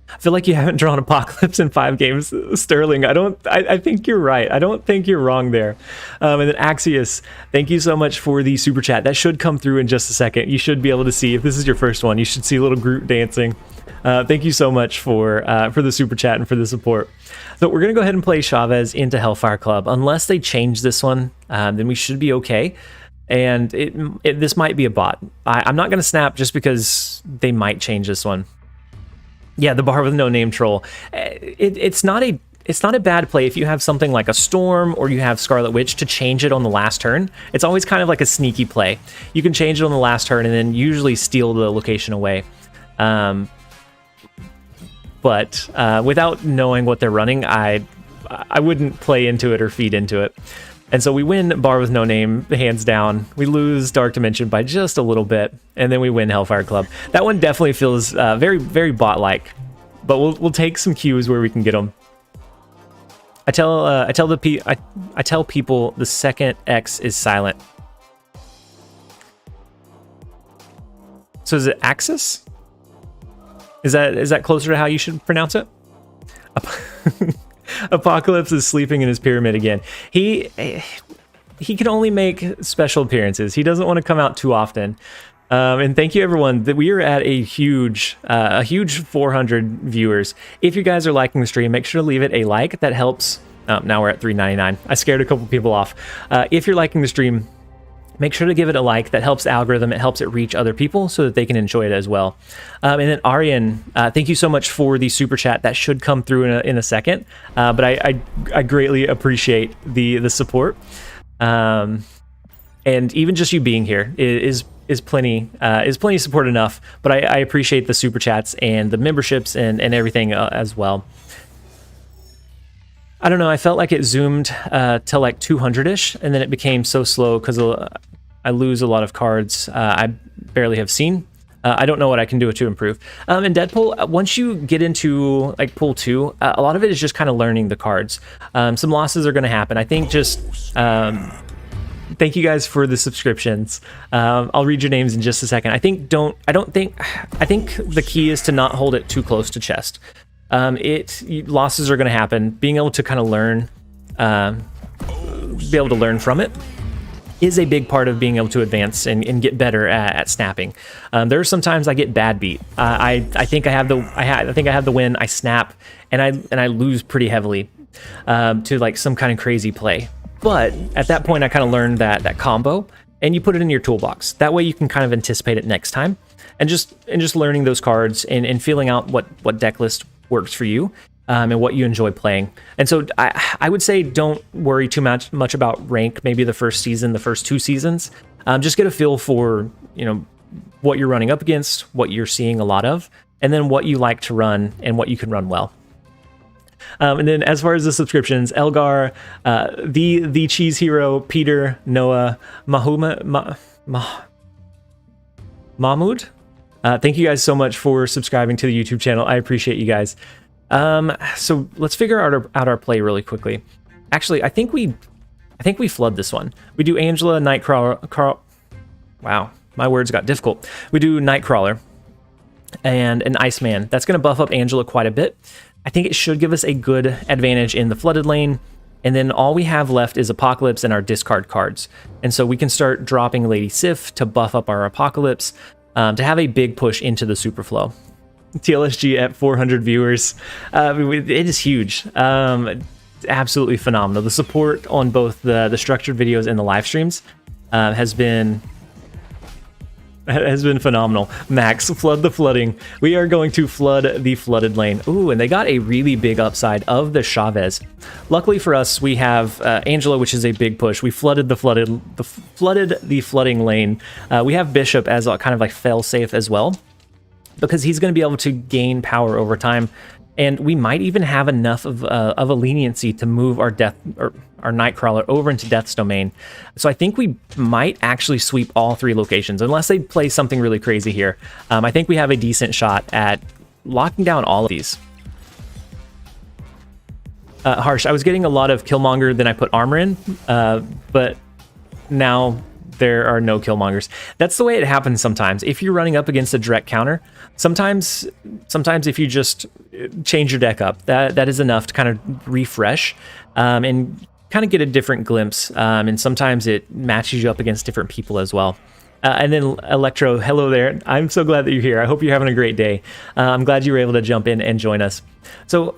I feel like you haven't drawn Apocalypse in 5 games, Sterling. I think you're right. I don't think you're wrong there. And then Axios, thank you so much for the super chat. That should come through in just a second. You should be able to see, if this is your first one, you should see a little Groot dancing. Thank you so much for the super chat and for the support. So we're gonna go ahead and play Chavez into Hellfire Club. Unless they change this one, then we should be okay. And this might be a bot. I'm not gonna snap just because they might change this one. Yeah, the Bar with no name troll. It's not a bad play if you have something like a Storm or you have Scarlet Witch to change it on the last turn. It's always kind of like a sneaky play. You can change it on the last turn and then usually steal the location away. But without knowing what they're running, I wouldn't play into it or feed into it. And so we win Bar with no name, hands down. We lose Dark Dimension by just a little bit, and then we win Hellfire Club. That one definitely feels very, very bot-like, but we'll take some cues where we can get them. I tell people the second X is silent. So is it Axis? Is that closer to how you should pronounce it? Apocalypse is sleeping in his pyramid again. He can only make special appearances. He doesn't want to come out too often. And thank you everyone that we are at a huge 400 viewers. If you guys are liking the stream, make sure to leave it a like. That helps. Now we're at 399. I scared a couple people off. If you're liking the stream, make sure to give it a like. That helps the algorithm. It helps it reach other people so that they can enjoy it as well. And then Aryan, thank you so much for the super chat. That should come through in a second. But I greatly appreciate the support. And even just you being here is plenty support enough. But I appreciate the super chats and the memberships and everything as well. I don't know, I felt like it zoomed till like 200-ish, and then it became so slow because I lose a lot of cards I barely have seen. I don't know what I can do to improve. In Deadpool, once you get into like pool 2, a lot of it is just kind of learning the cards. Some losses are going to happen. I think just... thank you guys for the subscriptions. I'll read your names in just a second. I think the key is to not hold it too close to chest. Losses are going to happen. Being able to kind of learn, be able to learn from it is a big part of being able to advance and get better at snapping. There are some times I get bad beat. I think I have the win. I snap and I lose pretty heavily to like some kind of crazy play. But at that point, I kind of learned that combo, and you put it in your toolbox. That way, you can kind of anticipate it next time, and just learning those cards and feeling out what deck list works for you and what you enjoy playing. And so I would say don't worry too much about rank. Maybe the first season, the first 2 seasons. Just get a feel for what you're running up against, what you're seeing a lot of, and then what you like to run and what you can run well. And then as far as the subscriptions, Elgar, the Cheese Hero, Peter, Noah, Mahmoud, thank you guys so much for subscribing to the YouTube channel. I appreciate you guys. So let's figure out our play really quickly. Actually, I think we flood this one. We do Angela, Nightcrawler. Wow, my words got difficult. We do Nightcrawler and an Iceman. That's going to buff up Angela quite a bit. I think it should give us a good advantage in the flooded lane. And then all we have left is Apocalypse and our discard cards. And so we can start dropping Lady Sif to buff up our Apocalypse to have a big push into the Superflow. TLSG at 400 viewers. It is huge. Absolutely phenomenal. The support on both the structured videos and the live streams has been phenomenal. Max, flood the flooding. We are going to flood the flooded lane. Ooh, and they got a really big upside of the Chavez. Luckily for us, we have Angela, which is a big push. We flooded the flooding lane. We have Bishop as a kind of like fail-safe as well, because he's going to be able to gain power over time. And we might even have enough of a leniency to move our Nightcrawler over into Death's domain. So I think we might actually sweep all 3 locations, unless they play something really crazy here. I think we have a decent shot at locking down all of these. Harsh, I was getting a lot of Killmonger, then I put armor in, but now there are no Killmongers. That's the way it happens sometimes. If you're running up against a direct counter, sometimes if you just change your deck up, that is enough to kind of refresh and kind of get a different glimpse. And sometimes it matches you up against different people as well. And then Electro, hello there. I'm so glad that you're here. I hope you're having a great day. I'm glad you were able to jump in and join us. So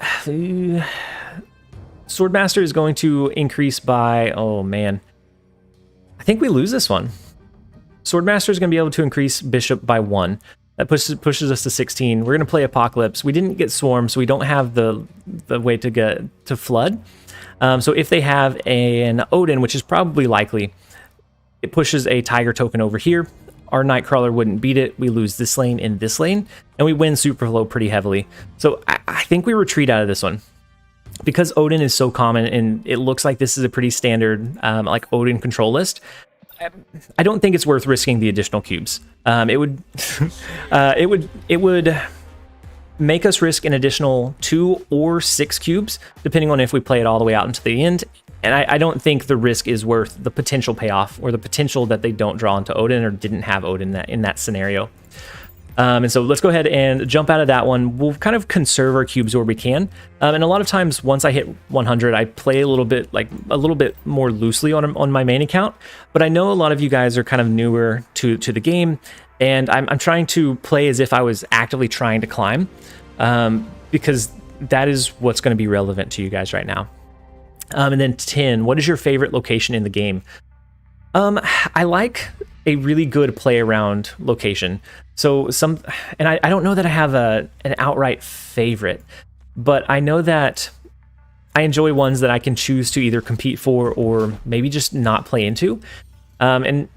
Swordmaster is going to increase by, oh man, I think we lose this one. Swordmaster is going to be able to increase Bishop by 1. That pushes us to 16. We're going to play Apocalypse. We didn't get Swarm, so we don't have the way to get to flood. So if they have an Odin, which is probably likely, it pushes a Tiger token over here. Our Nightcrawler wouldn't beat it. We lose this lane and this lane, and we win Superflow pretty heavily. So I think we retreat out of this one. Because Odin is so common, and it looks like this is a pretty standard like Odin control list, I don't think it's worth risking the additional cubes. It would make us risk an additional 2 or 6 cubes, depending on if we play it all the way out into the end. And I don't think the risk is worth the potential payoff or the potential that they don't draw into Odin or didn't have Odin in that scenario. And so let's go ahead and jump out of that one. We'll kind of conserve our cubes where we can. And a lot of times once I hit 100, I play a little bit more loosely on my main account. But I know a lot of you guys are kind of newer to the game, and I'm trying to play as if I was actively trying to climb, because that is what's going to be relevant to you guys right now. And then 10, what is your favorite location in the game? I like a really good play around location. So I don't know that I have an outright favorite, but I know that I enjoy ones that I can choose to either compete for or maybe just not play into. And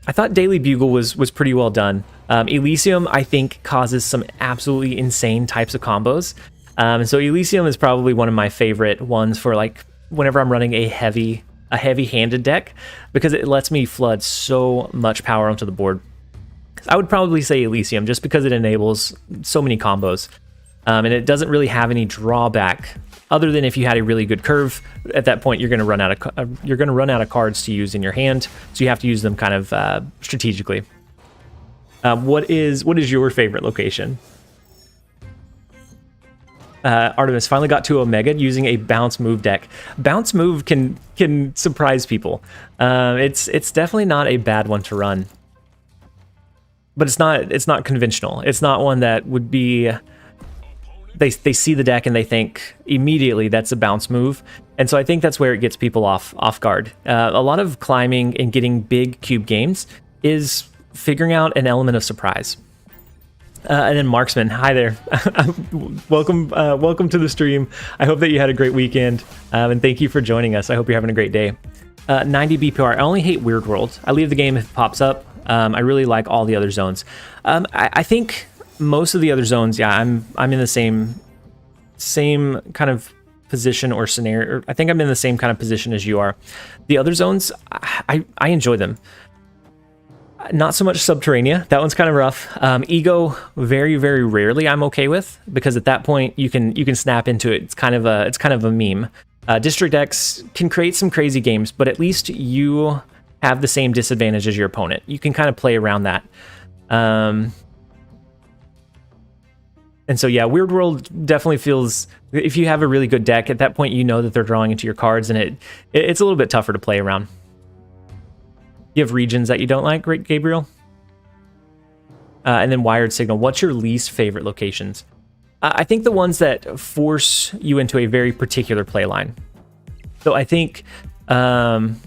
I thought Daily Bugle was pretty well done. Elysium, I think, causes some absolutely insane types of combos. And so Elysium is probably one of my favorite ones for like whenever I'm running a heavy-handed deck, because it lets me flood so much power onto the board. I would probably say Elysium just because it enables so many combos, and it doesn't really have any drawback other than if you had a really good curve. At that point, you're going to run out of cards to use in your hand, so you have to use them kind of strategically. What is your favorite location? Artemis finally got to Omega using a bounce move deck. Bounce move can surprise people. It's definitely not a bad one to run, but it's not conventional. It's not one that would be. They see the deck and they think immediately that's a bounce move, and so I think that's where it gets people off guard. A lot of climbing and getting big cube games is figuring out an element of surprise. And then Marksman, hi there. Welcome to the stream. I hope that you had a great weekend, and thank you for joining us. I hope you're having a great day. 90 BPR, I only hate Weird World. I leave the game if it pops up. I really like all the other zones. I think most of the other zones, yeah, I'm in the same kind of position or scenario. I think I'm in the same kind of position as you are. The other zones, I enjoy them. Not so much Subterranea. That one's kind of rough. Ego, very, very rarely I'm okay with, because at that point you can snap into it. It's kind of a meme. District X can create some crazy games, but at least you have the same disadvantage as your opponent. You can kind of play around that. And so yeah, Weird World definitely feels, if you have a really good deck, at that point you know that they're drawing into your cards, and it's a little bit tougher to play around. You have regions that you don't like, right, Gabriel? And then Wired Signal. What's your least favorite locations? I think the ones that force you into a very particular play line. So I think, and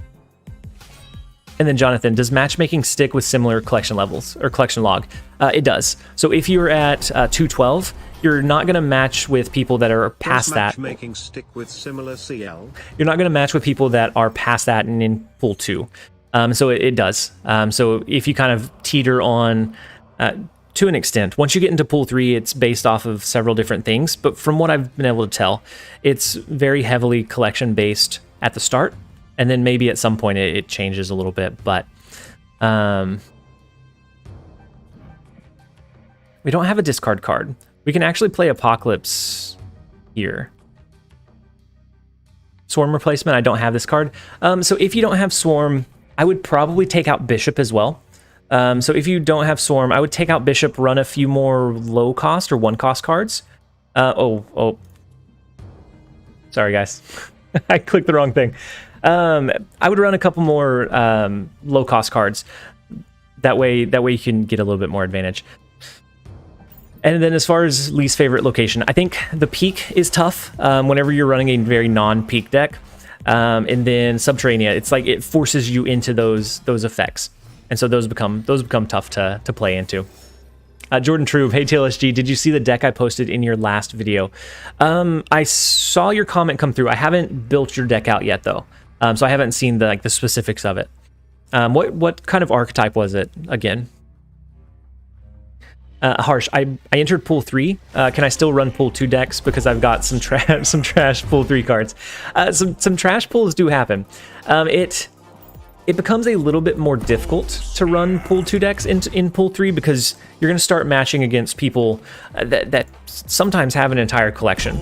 then Jonathan, does matchmaking stick with similar collection levels or collection log? It does. So if you're at 212, you're not going to match with people that are past that. Matchmaking stick with similar CL? You're not going to match with people that are past that and in pool 2. So it does. So if you kind of teeter on to an extent, once you get into pool 3, it's based off of several different things. But from what I've been able to tell, it's very heavily collection based at the start. And then maybe at some point it changes a little bit. But we don't have a discard card. We can actually play Apocalypse here. Swarm replacement, I don't have this card. So if you don't have Swarm, I would probably take out Bishop as well. So if you don't have Swarm, I would take out Bishop, run a few more low cost or 1-cost cards. Oh. Sorry, guys. I clicked the wrong thing. I would run a couple more low cost cards. That way you can get a little bit more advantage. And then as far as least favorite location, I think the peak is tough whenever you're running a very non-peak deck. And then Subterranea, it's like it forces you into those effects, and so those become tough to play into. Jordan Trube, hey TLSG, did you see the deck I posted in your last video? I saw your comment come through. I haven't built your deck out yet though, so I haven't seen the specifics of it. What kind of archetype was it again? Harsh, I entered pool 3. Can I still run pool 2 decks because I've got some trash pool 3 cards? Some trash pulls do happen. It becomes a little bit more difficult to run pool 2 decks in pool 3 because you're going to start matching against people that sometimes have an entire collection.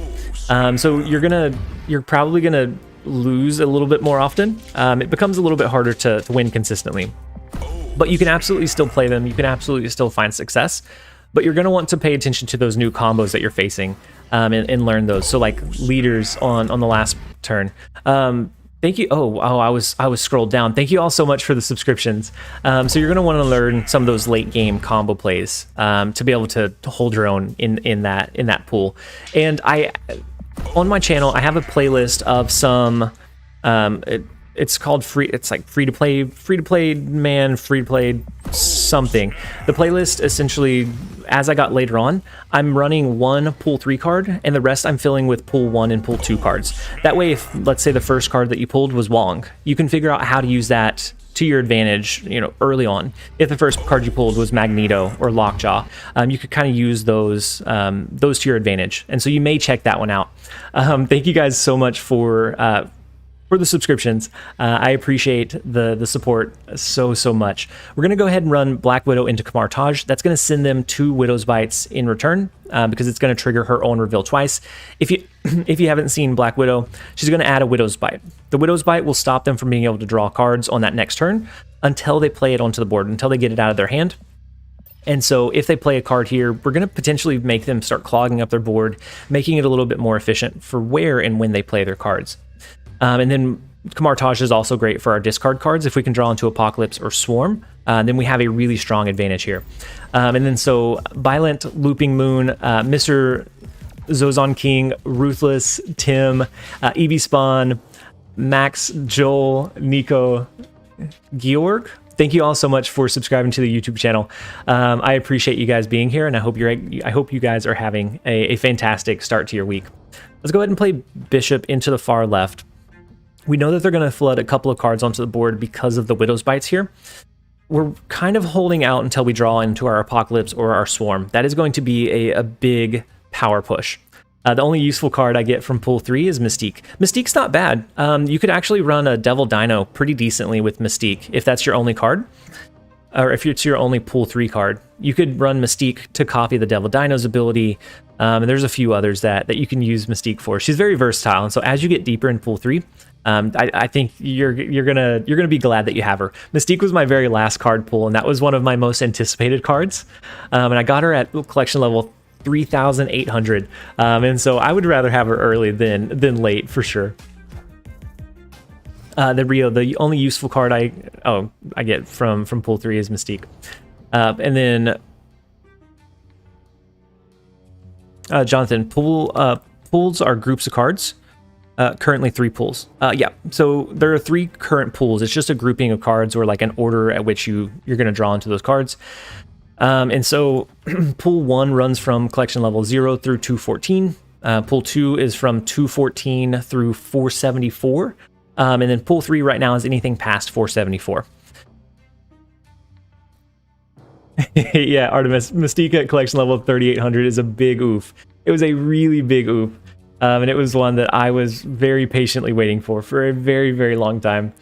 So you're probably gonna lose a little bit more often. It becomes a little bit harder to win consistently. But you can absolutely still play them. You can absolutely still find success. But you're going to want to pay attention to those new combos that you're facing and learn those. So like leaders on the last turn. Thank you. Oh, I was scrolled down. Thank you all so much for the subscriptions. So you're going to want to learn some of those late game combo plays to be able to hold your own in that pool. And on my channel, I have a playlist of some. It's called free. It's like free to play something. The playlist essentially, as I got later on, I'm running one pool 3 card and the rest I'm filling with pool 1 and pool 2 cards. That way, if let's say the first card that you pulled was Wong, you can figure out how to use that to your advantage, early on. If the first card you pulled was Magneto or Lockjaw, you could kind of use those to your advantage. And so you may check that one out. Thank you guys so much for the subscriptions. I appreciate the support so much. We're going to go ahead and run Black Widow into Camartage. That's going to send them 2 Widow's Bites in return because it's going to trigger her own reveal twice. If you haven't seen Black Widow, she's going to add a Widow's Bite. The Widow's Bite will stop them from being able to draw cards on that next turn until they play it onto the board, until they get it out of their hand. And so if they play a card here, we're going to potentially make them start clogging up their board, making it a little bit more efficient for where and when they play their cards. And then Camartage is also great for our discard cards. If we can draw into Apocalypse or Swarm, then we have a really strong advantage here. And then so Violent, Looping Moon, Mr. Zozon King, Ruthless, Tim, Evie Spawn, Max, Joel, Nico, Georg. Thank you all so much for subscribing to the YouTube channel. I appreciate you guys being here, and I hope you guys are having a fantastic start to your week. Let's go ahead and play Bishop into the far left. We know that they're going to flood a couple of cards onto the board because of the Widow's Bites here. We're kind of holding out until we draw into our Apocalypse or our Swarm. That is going to be a big power push. The only useful card I get from pool 3 is Mystique. Mystique's not bad. You could actually run a Devil Dino pretty decently with Mystique if that's your only card. Or if it's your only pool 3 card. You could run Mystique to copy the Devil Dino's ability. And there's a few others that you can use Mystique for. She's very versatile, and so as you get deeper in pool 3, I think you're gonna be glad that you have her. Mystique was my very last card pool, and that was one of my most anticipated cards. And I got her at collection level 3,800, and so I would rather have her early than late for sure. The Rio, the only useful card I get from pool 3 is Mystique, and then Jonathan, pools are groups of cards. Currently 3 pools. Yeah, so there are 3 current pools. It's just a grouping of cards or like an order at which you're going to draw into those cards. And so pool 1 runs from collection level 0 through 214. Pool 2 is from 214 through 474. And then pool 3 right now is anything past 474. Yeah, Artemis, Mystique at collection level 3,800 is a big oof. It was a really big oof. And it was one that I was very patiently waiting for a very, very long time.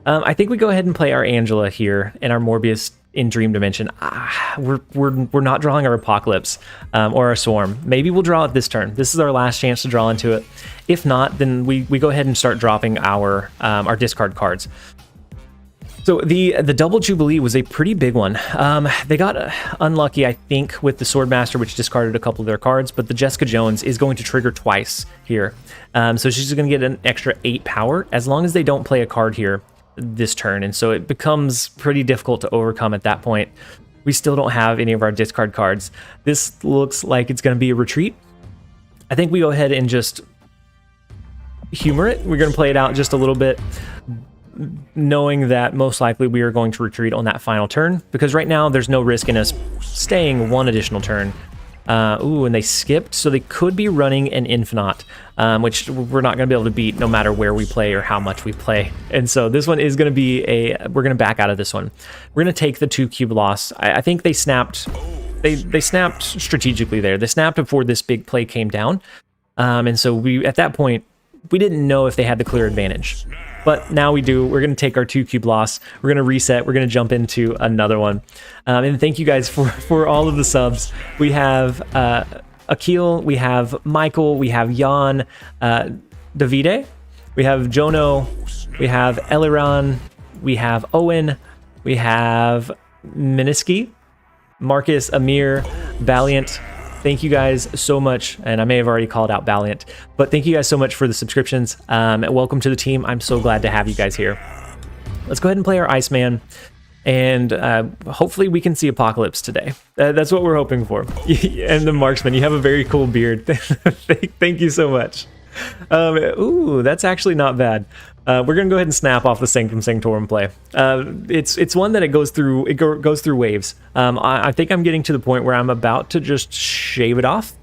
I think we go ahead and play our Angela here and our Morbius in Dream Dimension. We're not drawing our Apocalypse or our Swarm. Maybe we'll draw it this turn. This is our last chance to draw into it. If not, then we go ahead and start dropping our discard cards. So the Double Jubilee was a pretty big one. They got unlucky, I think, with the Swordmaster, which discarded a couple of their cards, but the Jessica Jones is going to trigger twice here. So she's going to get an extra 8 power as long as they don't play a card here this turn, and so it becomes pretty difficult to overcome at that point. We still don't have any of our discard cards. This looks like it's going to be a retreat. I think we go ahead and just humor it. We're going to play it out just a little bit, knowing that most likely we are going to retreat on that final turn, because right now there's no risk in us staying one additional turn. Ooh, and they skipped, so they could be running an Infinite, which we're not going to be able to beat no matter where we play or how much we play. And so this one is going to be we're going to back out of this one. We're going to take the 2 cube loss. I think they snapped. They snapped strategically there. They snapped before this big play came down. And so at that point, we didn't know if they had the clear advantage. But now we do. We're going to take our 2 cube loss. We're going to reset. We're going to jump into another one. And thank you guys for all of the subs. We have Akil, we have Michael, we have Jan, Davide, we have Jono, we have Eliran, we have Owen, we have Miniski, Marcus, Amir, Valiant. Thank you guys so much, and I may have already called out Valiant, but thank you guys so much for the subscriptions. Welcome to the team. I'm so glad to have you guys here. Let's go ahead and play our Iceman, and hopefully we can see Apocalypse today. That's what we're hoping for. And the Marksman, you have a very cool beard. Thank you so much. Ooh, that's actually not bad. We're gonna go ahead and snap off the Sanctum Sanctorum play. It's one that it goes through waves. I think I'm getting to the point where I'm about to just shave it off,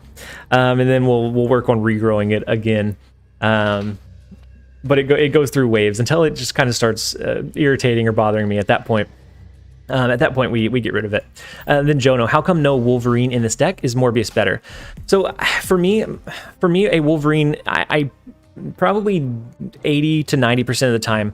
and then we'll work on regrowing it again. But it goes through waves until it just kind of starts irritating or bothering me. At that point, we get rid of it. Then Jono, how come no Wolverine in this deck? Is Morbius better? So for me, a Wolverine, I probably 80 to 90% of the time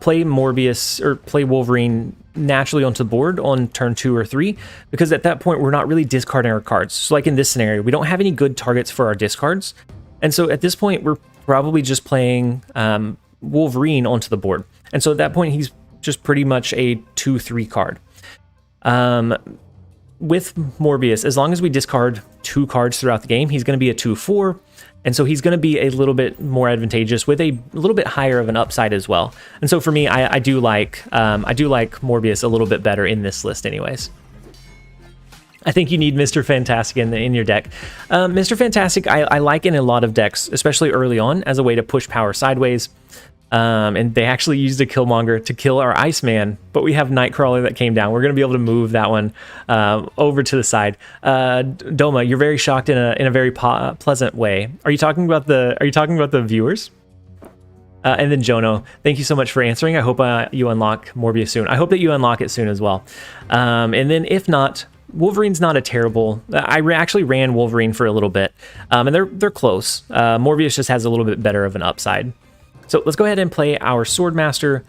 play Morbius or play Wolverine naturally onto the board on turn 2 or 3, because at that point we're not really discarding our cards. So like in this scenario, we don't have any good targets for our discards, and so at this point we're probably just playing Wolverine onto the board. And so at that point he's just pretty much a 2-3 card. With Morbius, as long as we discard 2 cards throughout the game, he's going to be a 2-4, and so he's going to be a little bit more advantageous with a little bit higher of an upside as well. And so for me, I do like Morbius a little bit better in this list anyways. I think you need Mr. Fantastic in your deck. Mr. Fantastic, I like in a lot of decks, especially early on, as a way to push power sideways. And they actually used a Killmonger to kill our Iceman, but we have Nightcrawler that came down. We're going to be able to move that one over to the side. Doma, you're very shocked in a very pleasant way. Are you talking about the viewers? And then Jono, thank you so much for answering. I hope you unlock Morbius soon. I hope that you unlock it soon as well. And then if not, Wolverine's not a terrible. I actually ran Wolverine for a little bit, and they're close. Morbius just has a little bit better of an upside. So let's go ahead and play our Swordmaster.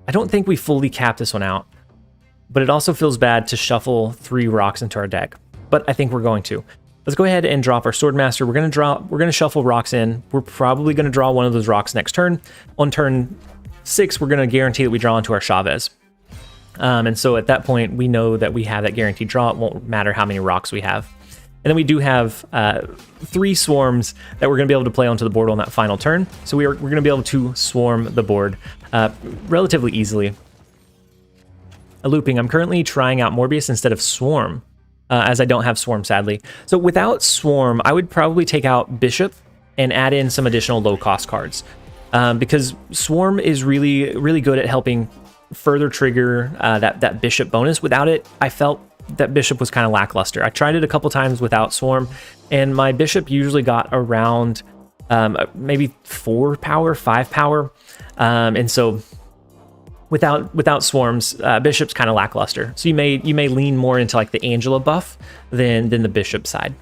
I don't think we fully capped this one out, but it also feels bad to shuffle 3 rocks into our deck. But I think we're going to. Let's go ahead and drop our Swordmaster. We're gonna shuffle rocks in. We're probably gonna draw one of those rocks next turn. On turn 6, we're gonna guarantee that we draw into our Chavez. And so at that point, we know that we have that guaranteed draw. It won't matter how many rocks we have. And then we do have 3 swarms that we're going to be able to play onto the board on that final turn. So we're going to be able to swarm the board relatively easily. Looping, I'm currently trying out Morbius instead of Swarm, as I don't have Swarm, sadly. So without Swarm, I would probably take out Bishop and add in some additional low-cost cards. Because Swarm is really, really good at helping further trigger that Bishop bonus. Without it, I felt that Bishop was kind of lackluster. I tried it a couple times without Swarm, and my Bishop usually got around maybe 4 power, 5 power, and so without Swarms, Bishop's kind of lackluster. So you may lean more into like the Angela buff than the Bishop side.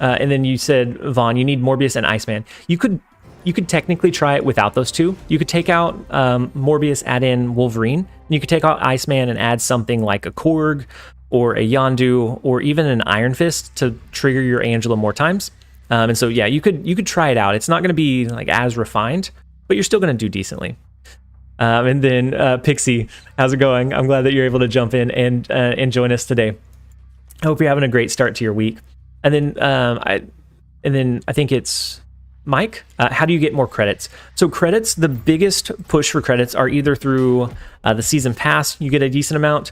And then you said, Vaughn, you need Morbius and Iceman. You could technically try it without those 2. You could take out Morbius, add in Wolverine. And you could take out Iceman and add something like a Korg or a Yondu or even an Iron Fist to trigger your Angela more times. And so yeah, you could try it out. It's not going to be like as refined, but you're still going to do decently. And then Pixie, how's it going? I'm glad that you're able to jump in and join us today. I hope you're having a great start to your week. And then I think it's Mike, how do you get more credits? So credits, the biggest push for credits are either through the season pass, you get a decent amount,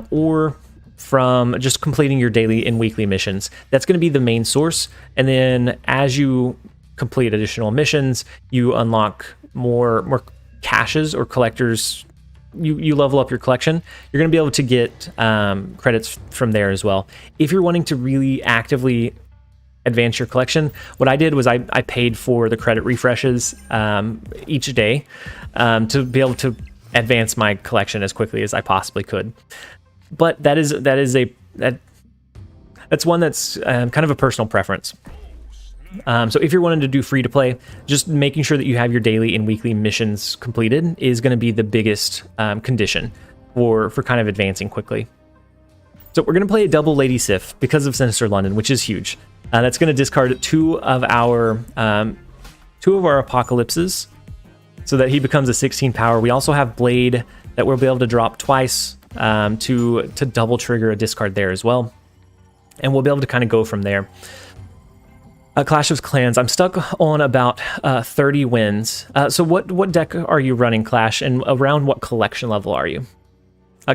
or from just completing your daily and weekly missions. That's going to be the main source. And then as you complete additional missions, you unlock more caches or collectors. You level up your collection. You're going to be able to get credits from there as well. If you're wanting to really actively advance your collection, what I did was I paid for the credit refreshes each day to be able to advance my collection as quickly as I possibly could. But that's one that's kind of a personal preference. So if you're wanting to do free to play, just making sure that you have your daily and weekly missions completed is going to be the biggest condition for kind of advancing quickly. So we're going to play a double Lady Sif because of Sinister London, which is huge. That's going to discard two of our apocalypses. so that he becomes a 16 power. We also have Blade that we'll be able to drop twice to double trigger a discard there as well. And we'll be able to kind of go from there. Clash of Clans, I'm stuck on about 30 wins. So what deck are you running, Clash, and around what collection level are you?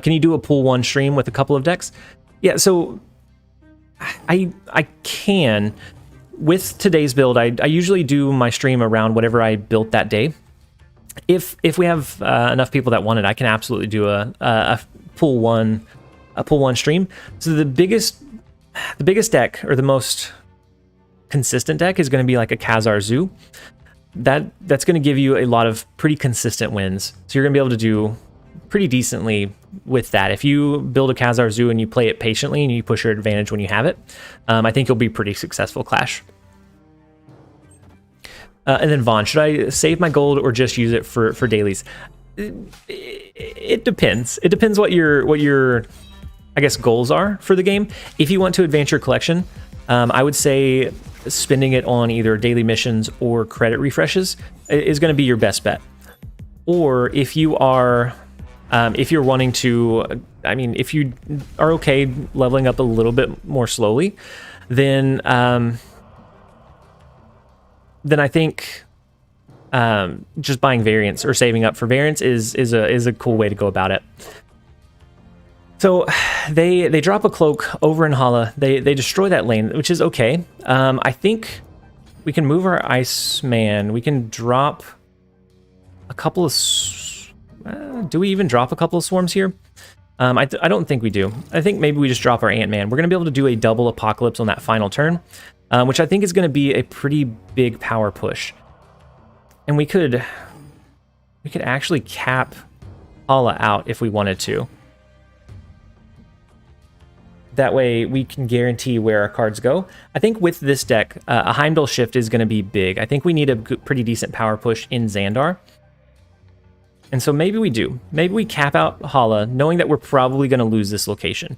Can you do a pool 1 stream with a couple of decks? Yeah, so I can. With today's build, I usually do my stream around whatever I built that day. If we have enough people that want it, I can absolutely do a pool 1 stream. So the biggest deck, or the most consistent deck, is going to be like a Khazar Zoo. That's going to give you a lot of pretty consistent wins. So you're going to be able to do pretty decently with that. If you build a Khazar Zoo and you play it patiently and you push your advantage when you have it, I think you'll be pretty successful, Clash. And then Vaughn, should I save my gold or just use it for dailies? It depends. It depends what your I guess goals are for the game. If you want to advance your collection, I would say spending it on either daily missions or credit refreshes is going to be your best bet. Or if you are if you're wanting to, I mean, if you are okay leveling up a little bit more slowly, then I think just buying variants or saving up for variants is a cool way to go about it. So they drop a cloak over in Hala. They destroy that lane, which is okay. I think we can move our Iceman. We can drop a couple of... do we even drop a couple of swarms here? I don't think we do. I think maybe we just drop our Ant-Man. We're going to be able to do a double Apocalypse on that final turn, which I think is going to be a pretty big power push. And we could actually cap Hala out if we wanted to. That way we can guarantee where our cards go. I think with this deck, a Heimdall shift is going to be big. I think we need a pretty decent power push in Xandar. And so maybe we do. Maybe we cap out Hala, knowing that we're probably going to lose this location.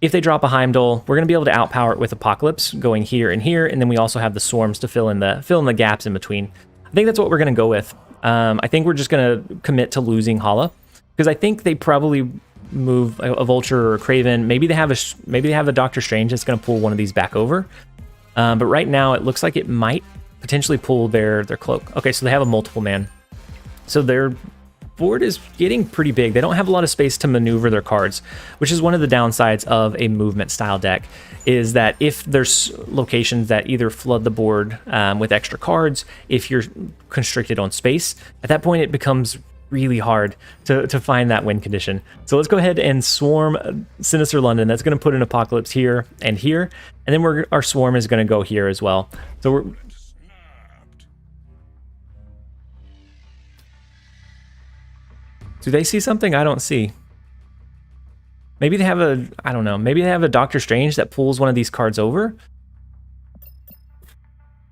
If they drop a Heimdall, we're going to be able to outpower it with Apocalypse, going here, and then we also have the swarms to fill in the gaps in between. I think that's what we're going to go with. I think we're just going to commit to losing Hala, because I think they probably move a Vulture or a Kraven. Maybe they have a Doctor Strange that's going to pull one of these back over. But right now it looks like it might potentially pull their cloak. Okay, so they have a multiple man. So their board is getting pretty big. They don't have a lot of space to maneuver their cards, which is one of the downsides of a movement style deck, is that if there's locations that either flood the board with extra cards, if you're constricted on space, at that point it becomes really hard to find that win condition. So let's go ahead and swarm Sinister London. That's going to put an Apocalypse here, and then our swarm is going to go here as well. So we're... Do they see something I don't see? Maybe they have I don't know, maybe they have a Doctor Strange that pulls one of these cards over.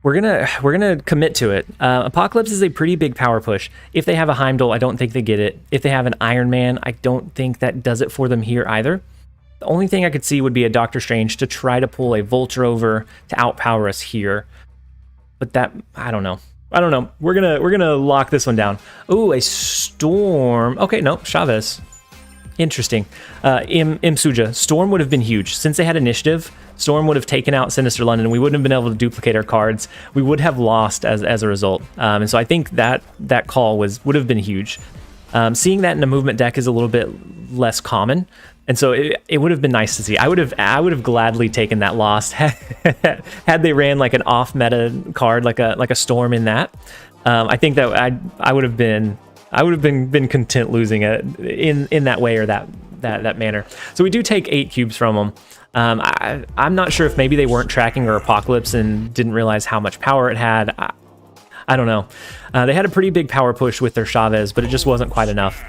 We're gonna commit to it. Apocalypse is a pretty big power push. If they have a Heimdall, I don't think they get it. If they have an Iron Man, I don't think that does it for them here either. The only thing I could see would be a Doctor Strange to try to pull a Vulture over to outpower us here. But that, I don't know. We're gonna lock this one down. Ooh, a Storm. Okay, no, Chavez. Interesting. Imsuja. Storm would have been huge. Since they had initiative, Storm would have taken out Sinister London. We wouldn't have been able to duplicate our cards. We would have lost as a result. And so I think that call would have been huge. Seeing that in a movement deck is a little bit less common. And so it would have been nice to see. I would have gladly taken that loss had they ran like an off meta card, like a Storm in that. I think that I would have been content losing it in that way or that manner. So we do take 8 cubes from them. I'm not sure if maybe they weren't tracking our Apocalypse and didn't realize how much power it had. I don't know. They had a pretty big power push with their Chavez, but it just wasn't quite enough.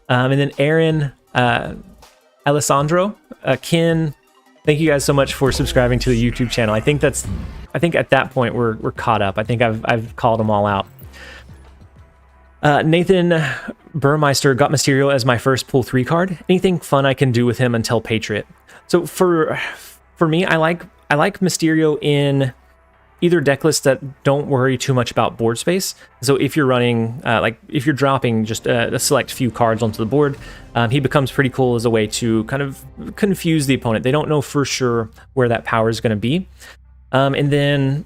And then Aaron, Alessandro, Kin, thank you guys so much for subscribing to the YouTube channel. I think at that point we're caught up. I think I've called them all out. Nathan Burmeister got Mysterio as my first pull 3 card. Anything fun I can do with him until Patriot? So for me, I like Mysterio in either deck lists that don't worry too much about board space. So if you're running, like if you're dropping just a select few cards onto the board, he becomes pretty cool as a way to kind of confuse the opponent. They don't know for sure where that power is going to be. And then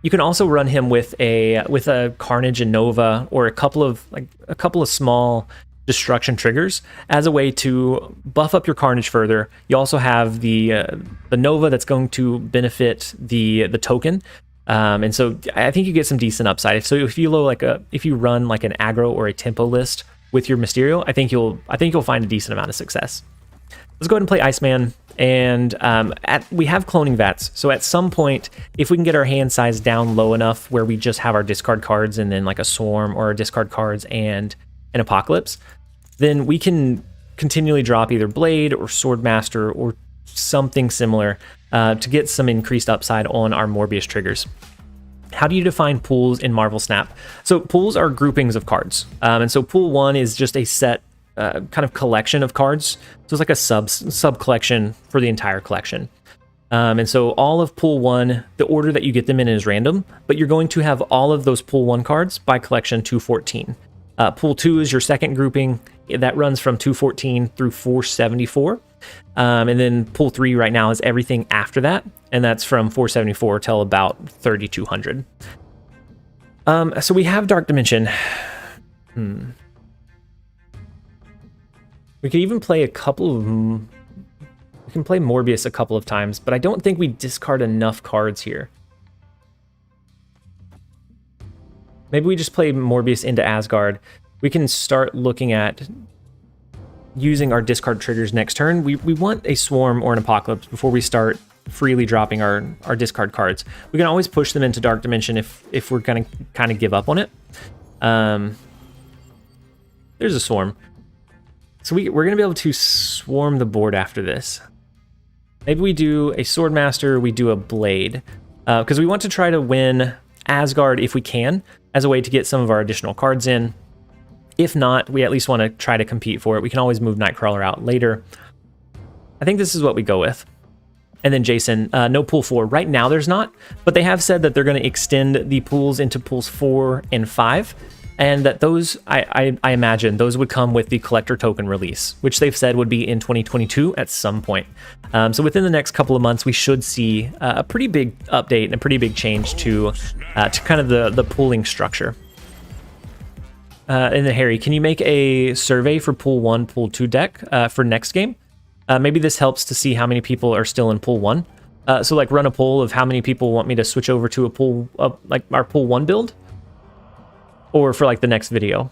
you can also run him with a Carnage and Nova, or a couple of small destruction triggers as a way to buff up your Carnage further. You also have the Nova that's going to benefit the token. And so I think you get some decent upside. So if you run like an aggro or a tempo list with your Mysterio, I think you'll find a decent amount of success. Let's go ahead and play Iceman. And we have cloning vats. So at some point, if we can get our hand size down low enough where we just have our discard cards and then like a swarm, or discard cards and an apocalypse, then we can continually drop either Blade or Swordmaster or something similar to get some increased upside on our Morbius triggers. How do you define pools in Marvel Snap? So pools are groupings of cards. And so pool 1 is just a set kind of collection of cards. So it's like a sub collection for the entire collection. And so all of pool 1, the order that you get them in is random, but you're going to have all of those pool 1 cards by collection 214. Pool 2 is your second grouping. That runs from 214 through 474. And then pool 3 right now is everything after that, and that's from 474 till about 3200. So we have Dark Dimension. We could even play we can play Morbius a couple of times, but I don't think we discard enough cards here. Maybe we just play Morbius into Asgard. We can start looking at using our discard triggers next turn. We want a Swarm or an Apocalypse before we start freely dropping our discard cards. We can always push them into Dark Dimension if we're going to kind of give up on it. There's a Swarm. So we're going to be able to swarm the board after this. Maybe we do a Swordmaster, we do a Blade. Because we want to try to win Asgard if we can, as a way to get some of our additional cards in. If not, we at least want to try to compete for it. We can always move Nightcrawler out later. I think this is what we go with. And then Jason, no pool 4. Right now there's not, but they have said that they're going to extend the pools into pools 4 and 5. And that those, I imagine, those would come with the collector token release, which they've said would be in 2022 at some point. So within the next couple of months, we should see a pretty big update and a pretty big change to kind of the pooling structure. And then Harry, can you make a survey for pool 1, pool 2 deck for next game? Maybe this helps to see how many people are still in pool 1. So like run a poll of how many people want me to switch over to a pool, like our pool 1 build. Or for like the next video,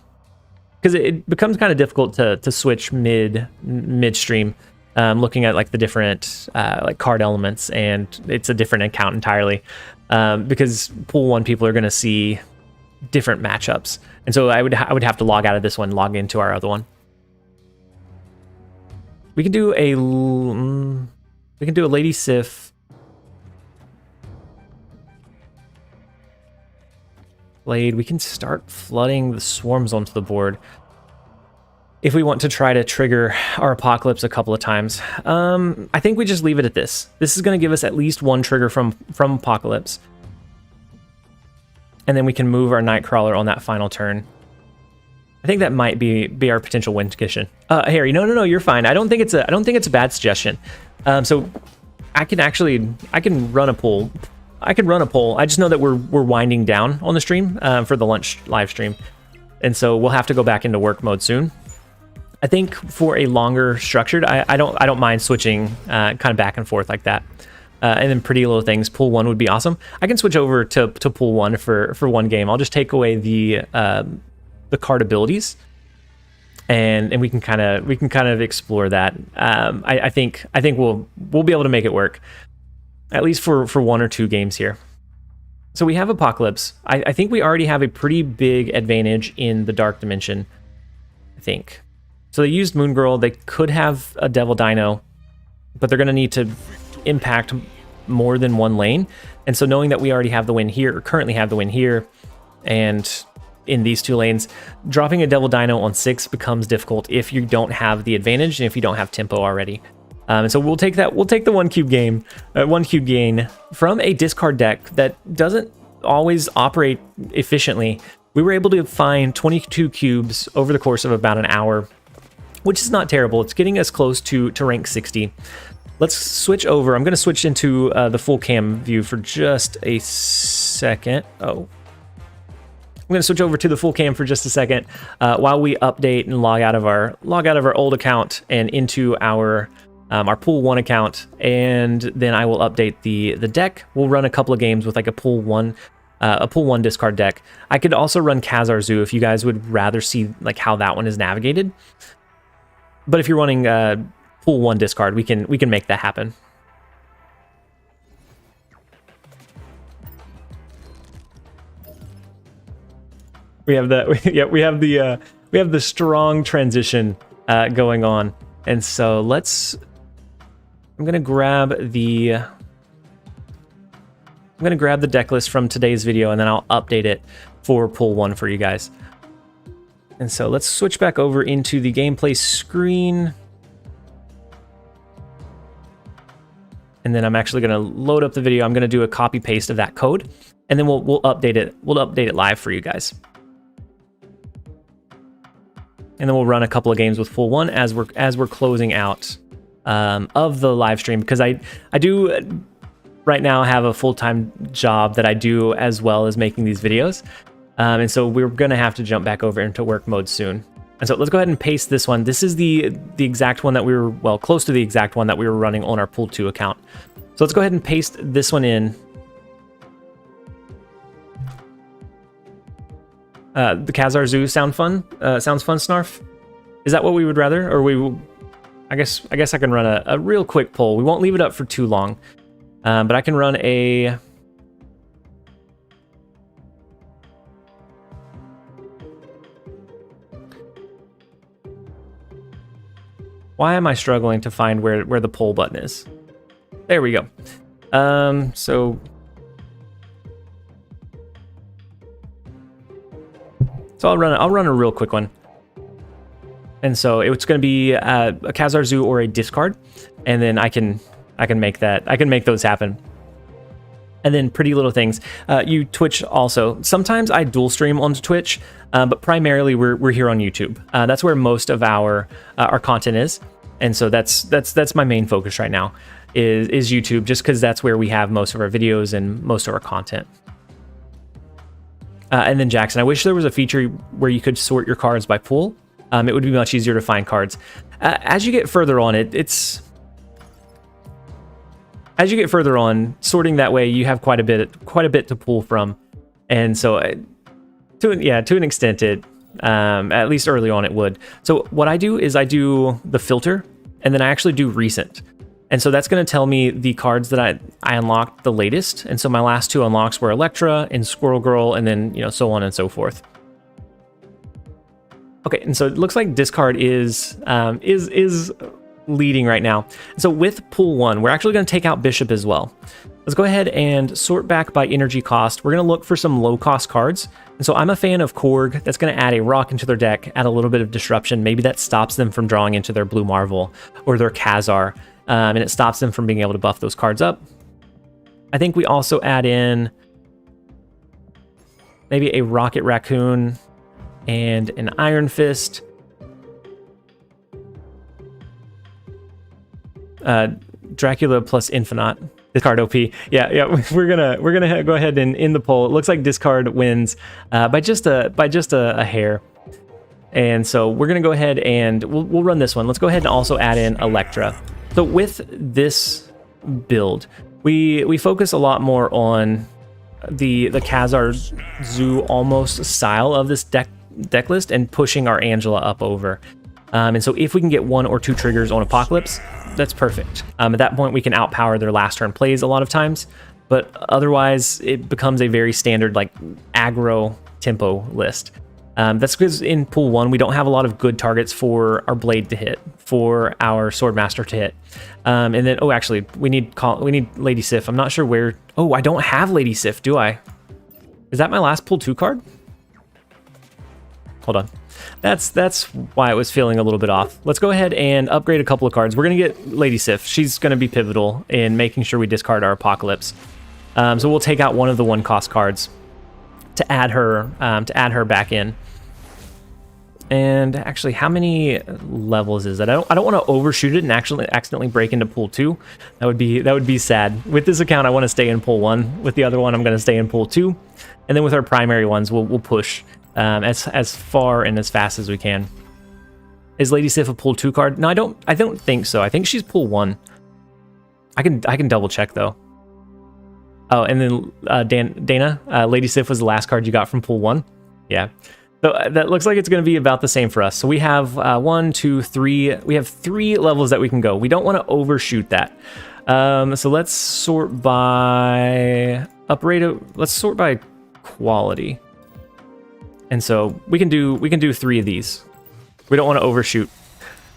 because it becomes kind of difficult to switch midstream, looking at like the different like card elements, and it's a different account entirely, because pool 1 people are going to see different matchups, and so I would have to log out of this one, log into our other one. We can do a Lady Sif. Blade. We can start flooding the swarms onto the board if we want to try to trigger our Apocalypse a couple of times. I think we just leave it at this. This is going to give us at least one trigger from Apocalypse. And then we can move our Nightcrawler on that final turn. I think that might be our potential win condition. Harry, no, you're fine. I don't think it's a bad suggestion. So I can run a poll. I could run a poll. I just know that we're winding down on the stream for the lunch live stream, and so we'll have to go back into work mode soon. I think for a longer structured, I don't mind switching kind of back and forth like that. And then Pretty Little Things, pool 1 would be awesome. I can switch over to pool 1 for one game. I'll just take away the card abilities, and we can kind of explore that. I think we'll be able to make it work. At least for 1 or 2 games here. So we have Apocalypse. I think we already have a pretty big advantage in the Dark Dimension, I think. So they used Moon Girl. They could have a Devil Dino, but they're going to need to impact more than one lane. And so knowing that we already have the win here, or currently have the win here, and in these 2 lanes, dropping a Devil Dino on 6 becomes difficult if you don't have the advantage and if you don't have tempo already. And so we'll take that. We'll take the 1 cube gain from a discard deck that doesn't always operate efficiently. We were able to find 22 cubes over the course of about an hour, which is not terrible. It's getting us close to rank 60. Let's switch over. I'm going to switch into the full cam view for just a second. Oh, I'm going to switch over to the full cam for just a second while we update and log out of our old account and into our pool 1 account, and then I will update the deck. We'll run a couple of games with like a pool 1 discard deck. I could also run Khazar Zoo if you guys would rather see like how that one is navigated. But if you're running pool 1 discard, we can make that happen. We have the strong transition going on, and so I'm gonna grab the deck list from today's video, and then I'll update it for pool 1 for you guys. And so let's switch back over into the gameplay screen. And then I'm actually gonna load up the video. I'm gonna do a copy paste of that code, and then we'll update it. We'll update it live for you guys. And then we'll run a couple of games with pool 1 as we're closing out of the live stream, because I do right now have a full-time job that I do as well as making these videos. And so we're going to have to jump back over into work mode soon. And so let's go ahead and paste this one. This is the exact one that we were, well, close to the exact one that we were running on our pool 2 account. So let's go ahead and paste this one in. The Khazar Zoo sounds fun, Snarf? Is that what we would rather? Or I guess I can run a real quick poll. We won't leave it up for too long. But I can run a... Why am I struggling to find where the poll button is? There we go. So I'll run a real quick one. And so it's going to be a Khazar Zoo or a discard, and then I can make those happen. And then Pretty Little Things. You Twitch also. Sometimes I dual stream onto Twitch, but primarily we're here on YouTube. That's where most of our content is, and so that's my main focus right now is YouTube, just because that's where we have most of our videos and most of our content. And then Jackson, I wish there was a feature where you could sort your cards by pool. It would be much easier to find cards. As you get further on, as you get further on, sorting that way, you have quite a bit to pull from, and so to an extent, at least early on, it would. So what I do is I do the filter, and then I actually do recent, and so that's going to tell me the cards that I unlocked the latest. And so my last 2 unlocks were Electra and Squirrel Girl, and then so on and so forth. Okay, and so it looks like discard is leading right now. So with pool 1, we're actually going to take out Bishop as well. Let's go ahead and sort back by energy cost. We're going to look for some low cost cards. And so I'm a fan of Korg. That's going to add a rock into their deck, add a little bit of disruption. Maybe that stops them from drawing into their Blue Marvel or their Khazar, and it stops them from being able to buff those cards up. I think we also add in maybe a Rocket Raccoon and an Iron Fist. Dracula plus Infinite. Discard OP. Yeah. We're gonna go ahead and in the poll. It looks like discard wins by just a hair. And so we're gonna go ahead and we'll run this one. Let's go ahead and also add in Electra. So with this build, we focus a lot more on the Khazar Zoo almost style of this deck list and pushing our Angela up over. And so if we can get 1 or 2 triggers on Apocalypse, that's perfect. At that point, we can outpower their last turn plays a lot of times, but otherwise it becomes a very standard like aggro tempo list. That's because in pool 1, we don't have a lot of good targets for our Blade to hit, for our Swordmaster to hit. And then, oh, actually, we need Lady Sif. I'm not sure where. Oh, I don't have Lady Sif, do I? Is that my last pool 2 card? hold on. That's why it was feeling a little bit off. Let's go ahead and upgrade a couple of cards. We're going to get Lady Sif. She's going to be pivotal in making sure we discard our Apocalypse. So we'll take out one of the 1-cost cards to add her back in. And actually, how many levels is that? I don't want to overshoot it and actually accidentally break into pool 2. That would be sad. With this account, I want to stay in pool 1. With the other one, I'm going to stay in pool 2. And then with our primary ones, we'll push as far and as fast as we can. Is Lady Sif a pool 2 card? No, I don't think so. I think she's pool 1. I can double check though. Oh, and then Dana, Lady Sif was the last card you got from pool 1. Yeah. So that looks like it's going to be about the same for us. So we have 1, 2, 3. We have 3 levels that we can go. We don't want to overshoot that. So let's sort by let's sort by quality. And so we can do 3 of these. We don't want to overshoot.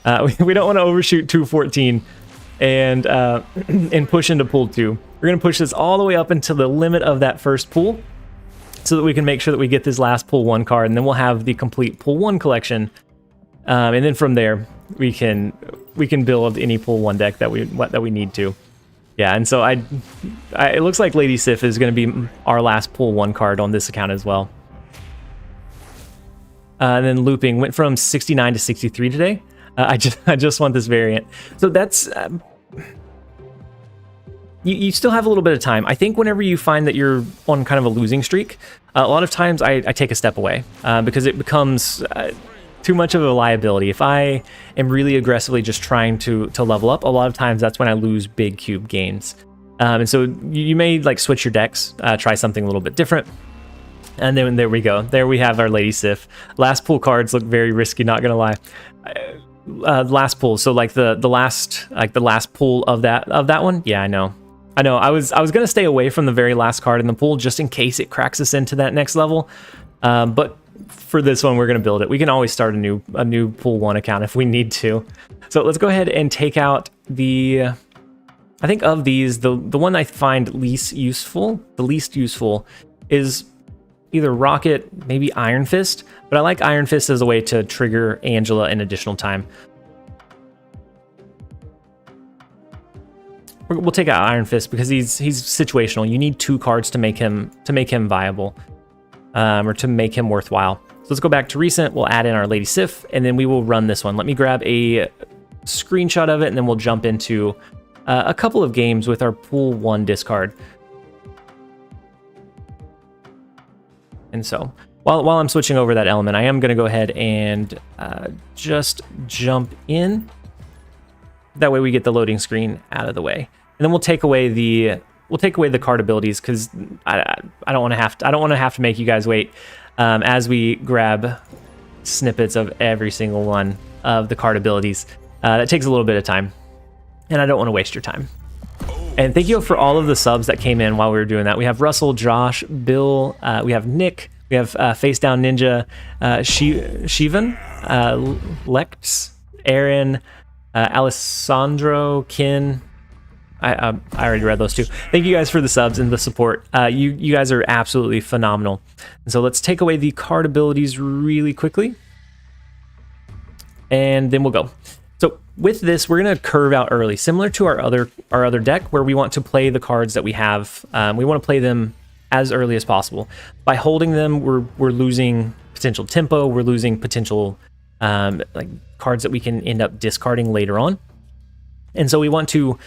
We don't want to overshoot 214 and push into pool 2. We're going to push this all the way up until the limit of that first pool, so that we can make sure that we get this last pool 1 card, and then we'll have the complete pool 1 collection. And then from there, we can build any pool 1 deck that we need to. Yeah, and so it looks like Lady Sif is going to be our last pool 1 card on this account as well. And then looping went from 69 to 63 today. I just want this variant. So that's you still have a little bit of time. I think whenever you find that you're on kind of a losing streak, a lot of times I take a step away because it becomes too much of a liability. If I am really aggressively just trying to level up, a lot of times that's when I lose big cube games. And so you may like switch your decks, try something a little bit different. And then there we go. There we have our Lady Sif. Last pool cards look very risky, not gonna lie. Last pool, so like the last pool of that one. Yeah, I know. I was gonna stay away from the very last card in the pool just in case it cracks us into that next level. But for this one, we're gonna build it. We can always start a new pool 1 account if we need to. So let's go ahead and take out the. I think of these, the one I find least useful is either Rocket, maybe Iron Fist. But I like Iron Fist as a way to trigger Angela in additional time. We'll take out Iron Fist because he's situational. You need 2 cards to make him viable, or to make him worthwhile. So let's go back to recent. We'll add in our Lady Sif, and then we will run this one. Let me grab a screenshot of it, and then we'll jump into a couple of games with our pool 1 discard. And so while I'm switching over that element, I am going to go ahead and just jump in. That way we get the loading screen out of the way. And then we'll take away the card abilities because I don't want to have to make you guys wait as we grab snippets of every single one of the card abilities. That takes a little bit of time, and I don't want to waste your time. And thank you for all of the subs that came in while we were doing that. We have Russell, Josh, Bill, we have Nick, we have Face Down Ninja, Shivan, Lex, Aaron, Alessandro, Kin. I already read those 2. Thank you guys for the subs and the support. You guys are absolutely phenomenal. And so let's take away the card abilities really quickly, and then we'll go. So with this, we're going to curve out early, similar to our other deck, where we want to play the cards that we have. We want to play them as early as possible. By holding them, we're losing potential tempo. We're losing potential like cards that we can end up discarding later on. And so we want to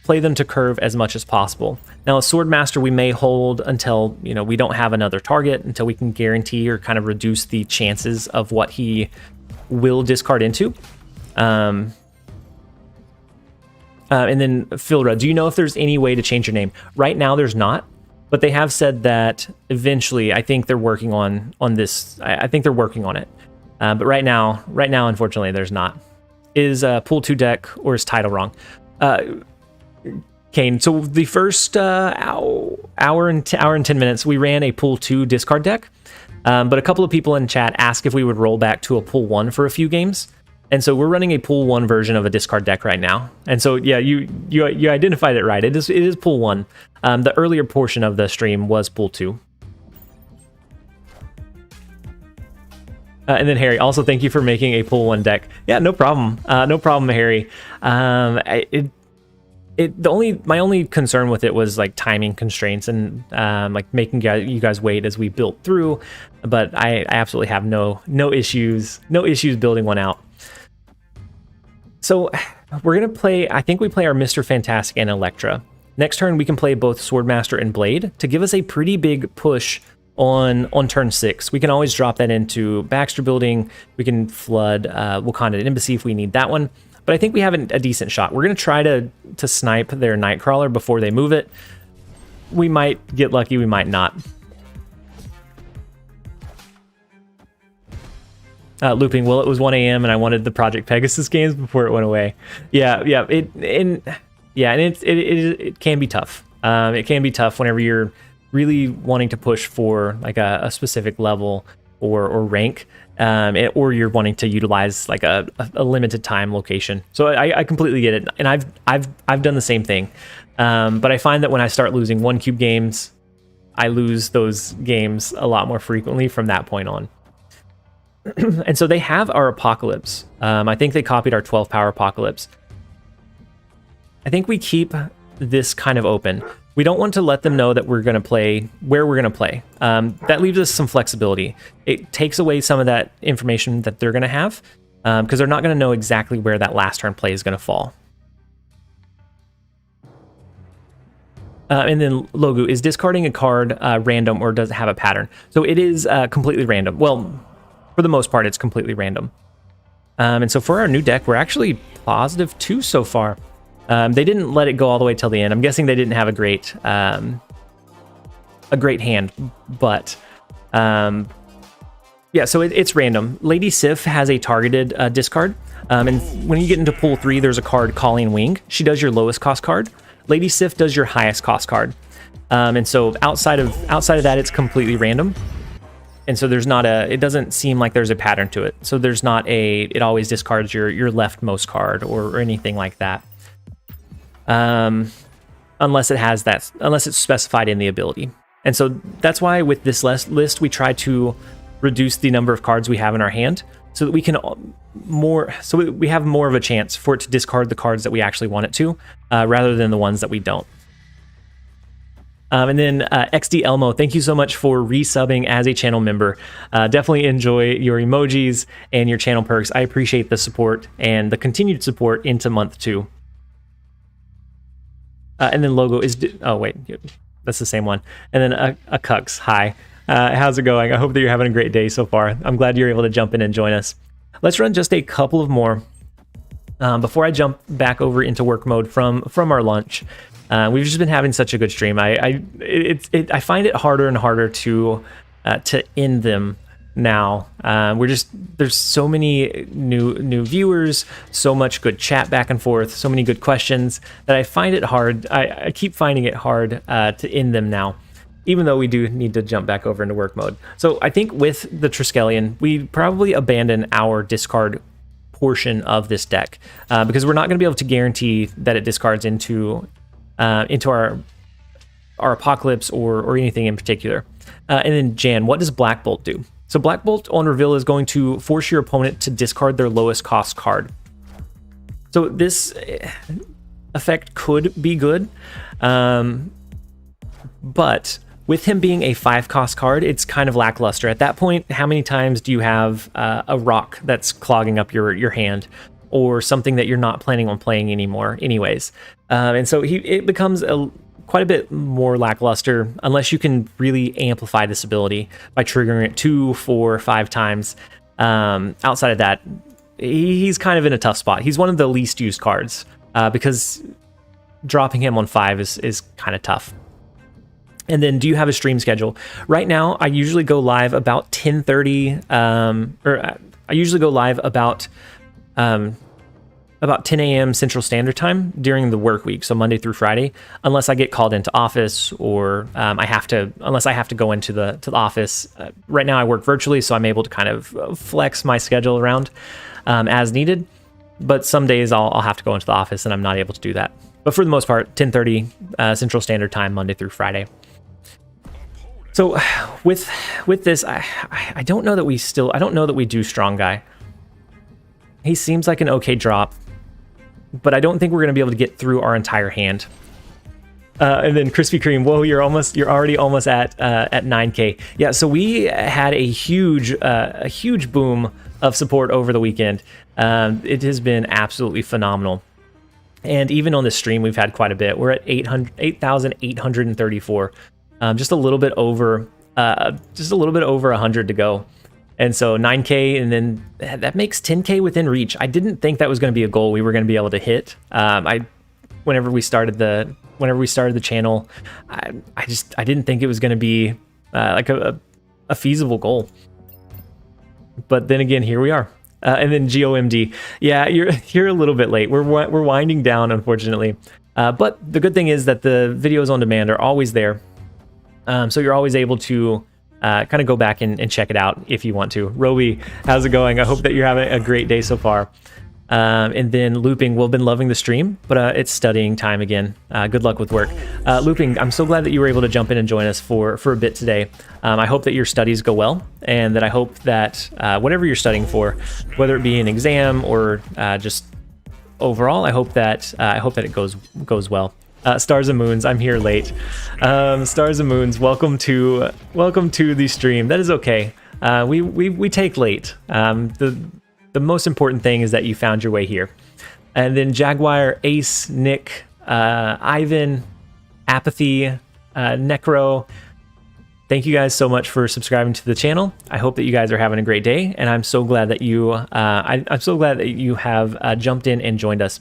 play them to curve as much as possible. Now, a Swordmaster we may hold until we don't have another target, until we can guarantee or kind of reduce the chances of what he will discard into. And then Philra, do you know if there's any way to change your name? Right now there's not, but they have said that eventually, I think they're working on this. I think they're working on it. But right now, unfortunately, there's not. Is pool 2 deck or is title wrong? Kane, so the first hour and 10 minutes, we ran a pool 2 discard deck. But a couple of people in chat asked if we would roll back to a pool 1 for a few games. And so we're running a pool 1 version of a discard deck right now. And so, yeah, you identified it right. It is pool 1. The earlier portion of the stream was pool 2. And then Harry, also thank you for making a pool 1 deck. Yeah, no problem. No problem, Harry. My only concern with it was like timing constraints and like making you guys wait as we built through. But I absolutely have no issues building one out. So we're gonna play. I think we play our Mr. Fantastic and Electra. Next turn we can play both Swordmaster and Blade to give us a pretty big push on turn 6. We can always drop that into Baxter Building. We can flood Wakanda Embassy if we need that one. But I think we have a decent shot. We're going to try to snipe their Nightcrawler before they move it. We might get lucky, we might not. Looping, well, it was 1 a.m. and I wanted the Project Pegasus games before it went away. Yeah, it can be tough. It can be tough whenever you're really wanting to push for like a specific level or rank, or you're wanting to utilize like a limited time location. So I completely get it, and I've done the same thing. But I find that when I start losing 1 cube games, I lose those games a lot more frequently from that point on. And so they have our Apocalypse. I think they copied our 12 power Apocalypse. I think we keep this kind of open. We don't want to let them know that we're going to play where we're going to play. That leaves us some flexibility. It takes away some of that information that they're going to have, because they're not going to know exactly where that last turn play is going to fall. And then Logu, is discarding a card random or does it have a pattern? So it is completely random. Well, for the most part, it's completely random. And so for our new deck, we're actually +2 so far. They didn't let it go all the way till the end. I'm guessing they didn't have a great hand, but yeah. So it's random. Lady Sif has a targeted discard, and when you get into pool 3, there's a card Calling Wing. She does your lowest cost card. Lady Sif does your highest cost card, and so outside of that, it's completely random. And so there's not it doesn't seem like there's a pattern to it. So there's not it always discards your leftmost card or anything like that. Unless it's specified in the ability. And so that's why with this list, we try to reduce the number of cards we have in our hand so that we can we have more of a chance for it to discard the cards that we actually want it to, rather than the ones that we don't. And then XD Elmo, thank you so much for resubbing as a channel member. Definitely enjoy your emojis and your channel perks. I appreciate the support and the continued support into month 2. And then Logo is... oh, wait. That's the same one. And then a Cux. Hi. How's it going? I hope that you're having a great day so far. I'm glad you're able to jump in and join us. Let's run just a couple of more before I jump back over into work mode from our lunch. We've just been having such a good stream. I find it harder and harder to end them now. There's so many new viewers, so much good chat back and forth, so many good questions that I find it hard. I keep finding it hard to end them now, even though we do need to jump back over into work mode. So I think with the Triskelion, we probably abandon our discard portion of this deck, because we're not going to be able to guarantee that it discards into our Apocalypse or anything in particular. And then Jan, what does Black Bolt do? So Black Bolt on reveal is going to force your opponent to discard their lowest cost card. So this effect could be good, but with him being a 5 cost card, it's kind of lackluster. At that point, how many times do you have a rock that's clogging up your hand, or something that you're not planning on playing anymore anyways? And so it becomes quite a bit more lackluster unless you can really amplify this ability by triggering it 2, 4, 5 times. Outside of that, he's kind of in a tough spot. He's one of the least used cards, because dropping him on 5 is kind of tough. And then, do you have a stream schedule? Right now, I usually go live about 10:30, or I usually go live about 10 a.m. Central Standard Time during the work week, so Monday through Friday, unless I get called into office or unless I have to go into the office. Right now I work virtually, so I'm able to kind of flex my schedule around as needed. But some days I'll have to go into the office and I'm not able to do that. But for the most part, 10:30 Central Standard Time, Monday through Friday. So with this, I don't know that we do strong guy. He seems like an okay drop, but I don't think we're going to be able to get through our entire hand. And then Krispy Kreme, whoa, you're already almost at 9K. Yeah, so we had a huge boom of support over the weekend. It has been absolutely phenomenal. And even on the stream, we've had quite a bit. We're at 8,834, just a little bit over 100 to go. And so 9K, and then that makes 10K within reach. I didn't think that was going to be a goal we were going to be able to hit. Whenever we started the channel, I didn't think it was going to be like a feasible goal. But then again, here we are. And then GOMD, yeah, you're a little bit late. We're winding down, unfortunately. But the good thing is that the videos on demand are always there, so you're always able to kind of go back and check it out if you want to. Roby, how's it going? I hope that you're having a great day so far. And then Looping, we've been loving the stream, but it's studying time again. Good luck with work. Looping, I'm so glad that you were able to jump in and join us for a bit today. I hope that your studies go well, and that I hope that whatever you're studying for, whether it be an exam or just overall, I hope that it goes well. Stars and Moons, I'm here late. Stars and Moons, welcome to the stream. That is okay. We take late. The most important thing is that you found your way here. And then Jaguar, Ace, Nick, Ivan, Apathy, Necro, thank you guys so much for subscribing to the channel. I hope that you guys are having a great day, and I'm so glad that you I'm so glad that you have jumped in and joined us.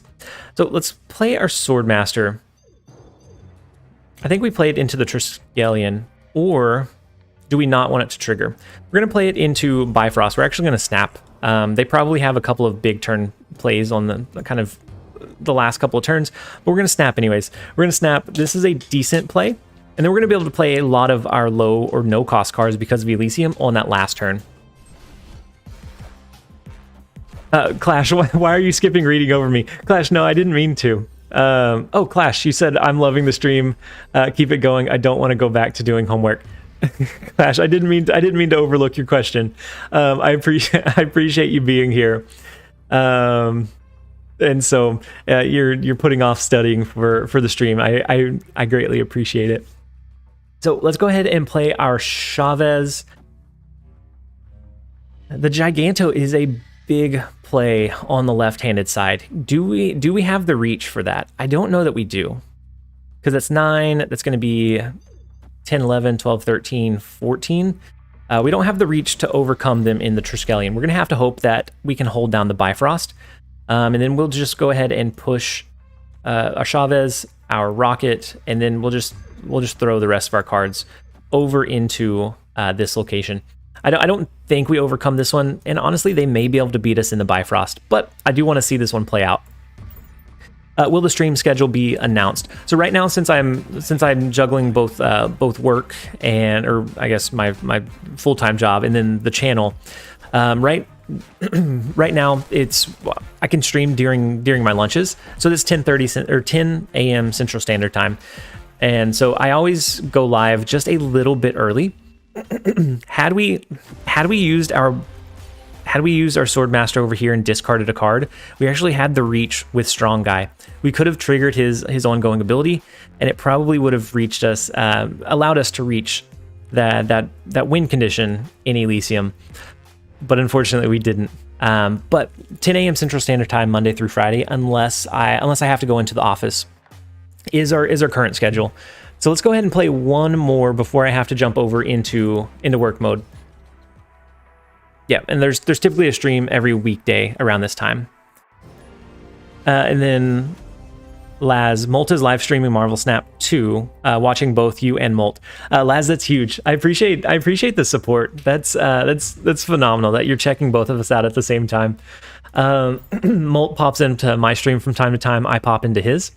So let's play our Swordmaster. I think we play it into the Triskelion, or do we not want it to trigger? We're going to play it into Bifrost. We're actually going to snap. They probably have a couple of big turn plays on the kind of the last couple of turns, but we're going to snap anyways. We're going to snap. This is a decent play, and then we're going to be able to play a lot of our low or no cost cards because of Elysium on that last turn. Clash, why are you skipping reading over me? Clash, no, I didn't mean to. Oh, Clash, you said I'm loving the stream. Keep it going. I don't want to go back to doing homework. Clash, I didn't mean to overlook your question. I appreciate you being here. And so you're putting off studying for the stream. I greatly appreciate it. So let's go ahead and play our Chavez. The Giganto is a big play on the left-handed side. Do we have the reach for that? I don't know that we do, because that's 9. That's going to be 10, 11, 12, 13, 14. We don't have the reach to overcome them in the Triskelion. We're going to have to hope that we can hold down the Bifrost. And then we'll just go ahead and push our Chavez, our Rocket, and then we'll just throw the rest of our cards over into this location. I don't think we overcome this one, and honestly, they may be able to beat us in the Bifrost, but I do want to see this one play out. Will the stream schedule be announced? So right now, since I'm juggling both work or I guess my full-time job and then the channel, right now I can stream during my lunches. So this 10:30 or 10 a.m. Central Standard Time, and so I always go live just a little bit early. Had we used our Swordmaster over here and discarded a card, we actually had the reach with Strong Guy. We could have triggered his ongoing ability, and it probably would have reached us, allowed us to reach that win condition in Elysium. But unfortunately, we didn't. But 10 a.m. Central Standard Time, Monday through Friday, unless I have to go into the office, is our current schedule. So let's go ahead and play one more before I have to jump over into work mode. Yeah, and there's typically a stream every weekday around this time. And then Laz, Molt is live streaming Marvel Snap 2, watching both you and Molt. Laz, that's huge. I appreciate the support. That's phenomenal that you're checking both of us out at the same time. Molt pops into my stream from time to time. I pop into his.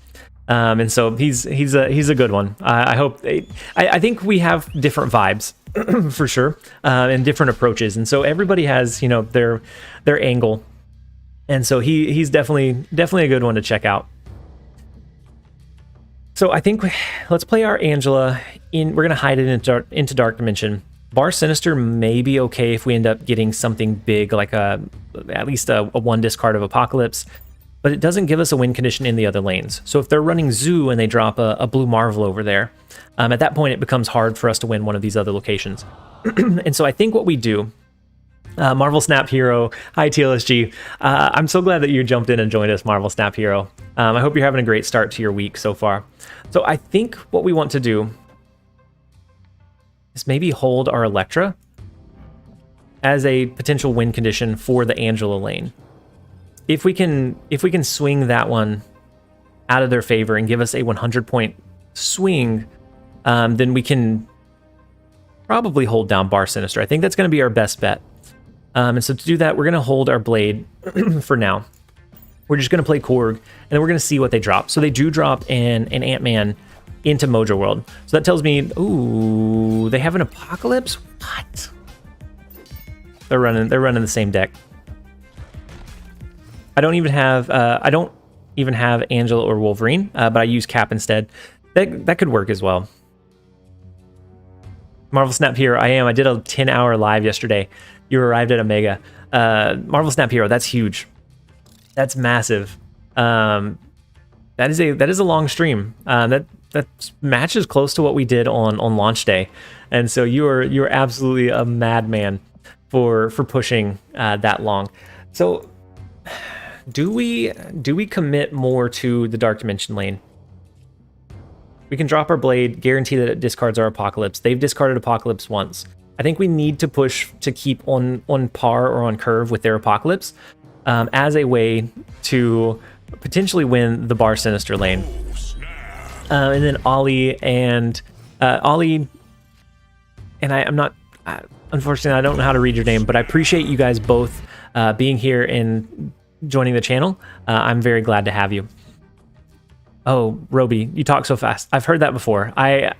And so he's a good one. I think we have different vibes for sure, and different approaches, and so everybody has their angle, and so he's definitely a good one to check out. So I think let's play our Angela in. We're gonna hide it into Dark Dimension. Bar Sinister may be okay if we end up getting something big like at least a 1 discard of Apocalypse, but it doesn't give us a win condition in the other lanes. So if they're running Zoo and they drop a blue Marvel over there, at that point it becomes hard for us to win one of these other locations. And so I think what we do, Marvel Snap Hero, hi TLSG. I'm so glad that you jumped in and joined us, Marvel Snap Hero. I hope you're having a great start to your week so far. So I think what we want to do is maybe hold our Electra as a potential win condition for the Angela lane. If we can swing that one out of their favor and give us a 100-point swing, then we can probably hold down Bar Sinister. I think that's going to be our best bet. And so to do that, we're going to hold our Blade for now. We're just going to play Korg, and then we're going to see what they drop. So they do drop an Ant-Man into Mojo World. So that tells me, ooh, they have an Apocalypse? What? They're running the same deck. I don't even have Angela or Wolverine, but I use Cap instead. That could work as well. Marvel Snap Hero, I did a 10-hour live yesterday. You arrived at Omega. Marvel Snap Hero, that's huge. That's massive. That is a long stream. That matches close to what we did on launch day, and so you're absolutely a madman for pushing that long. So do we commit more to the Dark Dimension lane? We can drop our Blade, guarantee that it discards our Apocalypse. They've discarded Apocalypse once. I think we need to push to keep on par or on curve with their Apocalypse as a way to potentially win the Bar Sinister lane. And then Ollie and I'm not, unfortunately, I don't know how to read your name, but I appreciate you guys both being here and joining the channel. I'm very glad to have you. Oh, Roby, you talk so fast. I've heard that before. I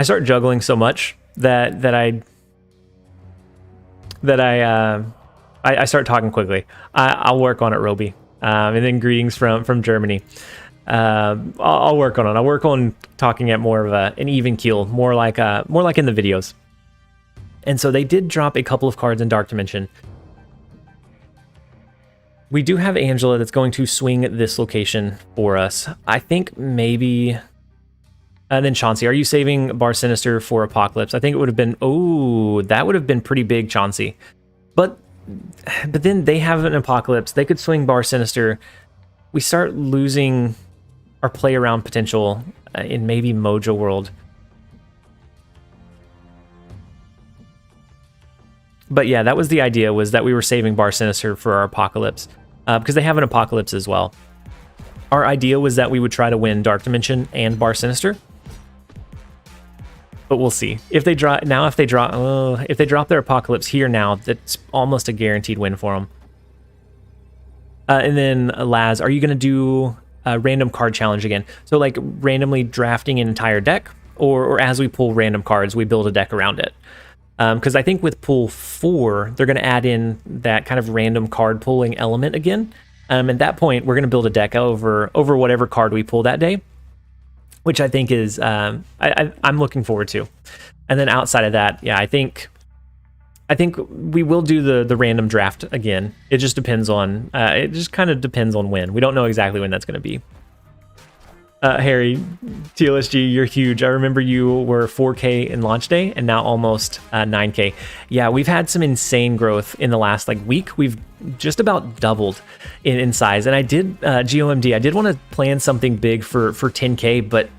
start juggling so much that I start talking quickly. I'll work on it, Roby. And then greetings from Germany. I'll work on it. I'll work on talking at more of an even keel, more like in the videos. And so they did drop a couple of cards in Dark Dimension. We do have Angela that's going to swing this location for us. I think maybe... And then Chauncey, are you saving Bar Sinister for Apocalypse? I think it would have been... Oh, that would have been pretty big, Chauncey. But then they have an Apocalypse. They could swing Bar Sinister. We start losing our play around potential in maybe Mojo World. But yeah, that was the idea, was that we were saving Bar Sinister for our Apocalypse, because they have an Apocalypse as well. Our idea was that we would try to win Dark Dimension and Bar Sinister, but we'll see. If they drop their Apocalypse here now, that's almost a guaranteed win for them. And then Laz, are you going to do a random card challenge again? So like randomly drafting an entire deck, or as we pull random cards, we build a deck around it. Because I think with pool 4, they're going to add in that kind of random card pulling element again. At that point, we're going to build a deck over whatever card we pull that day, which I think is I'm looking forward to. And then outside of that, yeah, I think we will do the random draft again. It just depends on it just kind of depends on when. We don't know exactly when that's going to be. Harry, TLSG, you're huge. I remember you were 4K in launch day and now almost 9K. Yeah, we've had some insane growth in the last week. We've just about doubled in size. And I did, GOMD, I did want to plan something big for 10K, but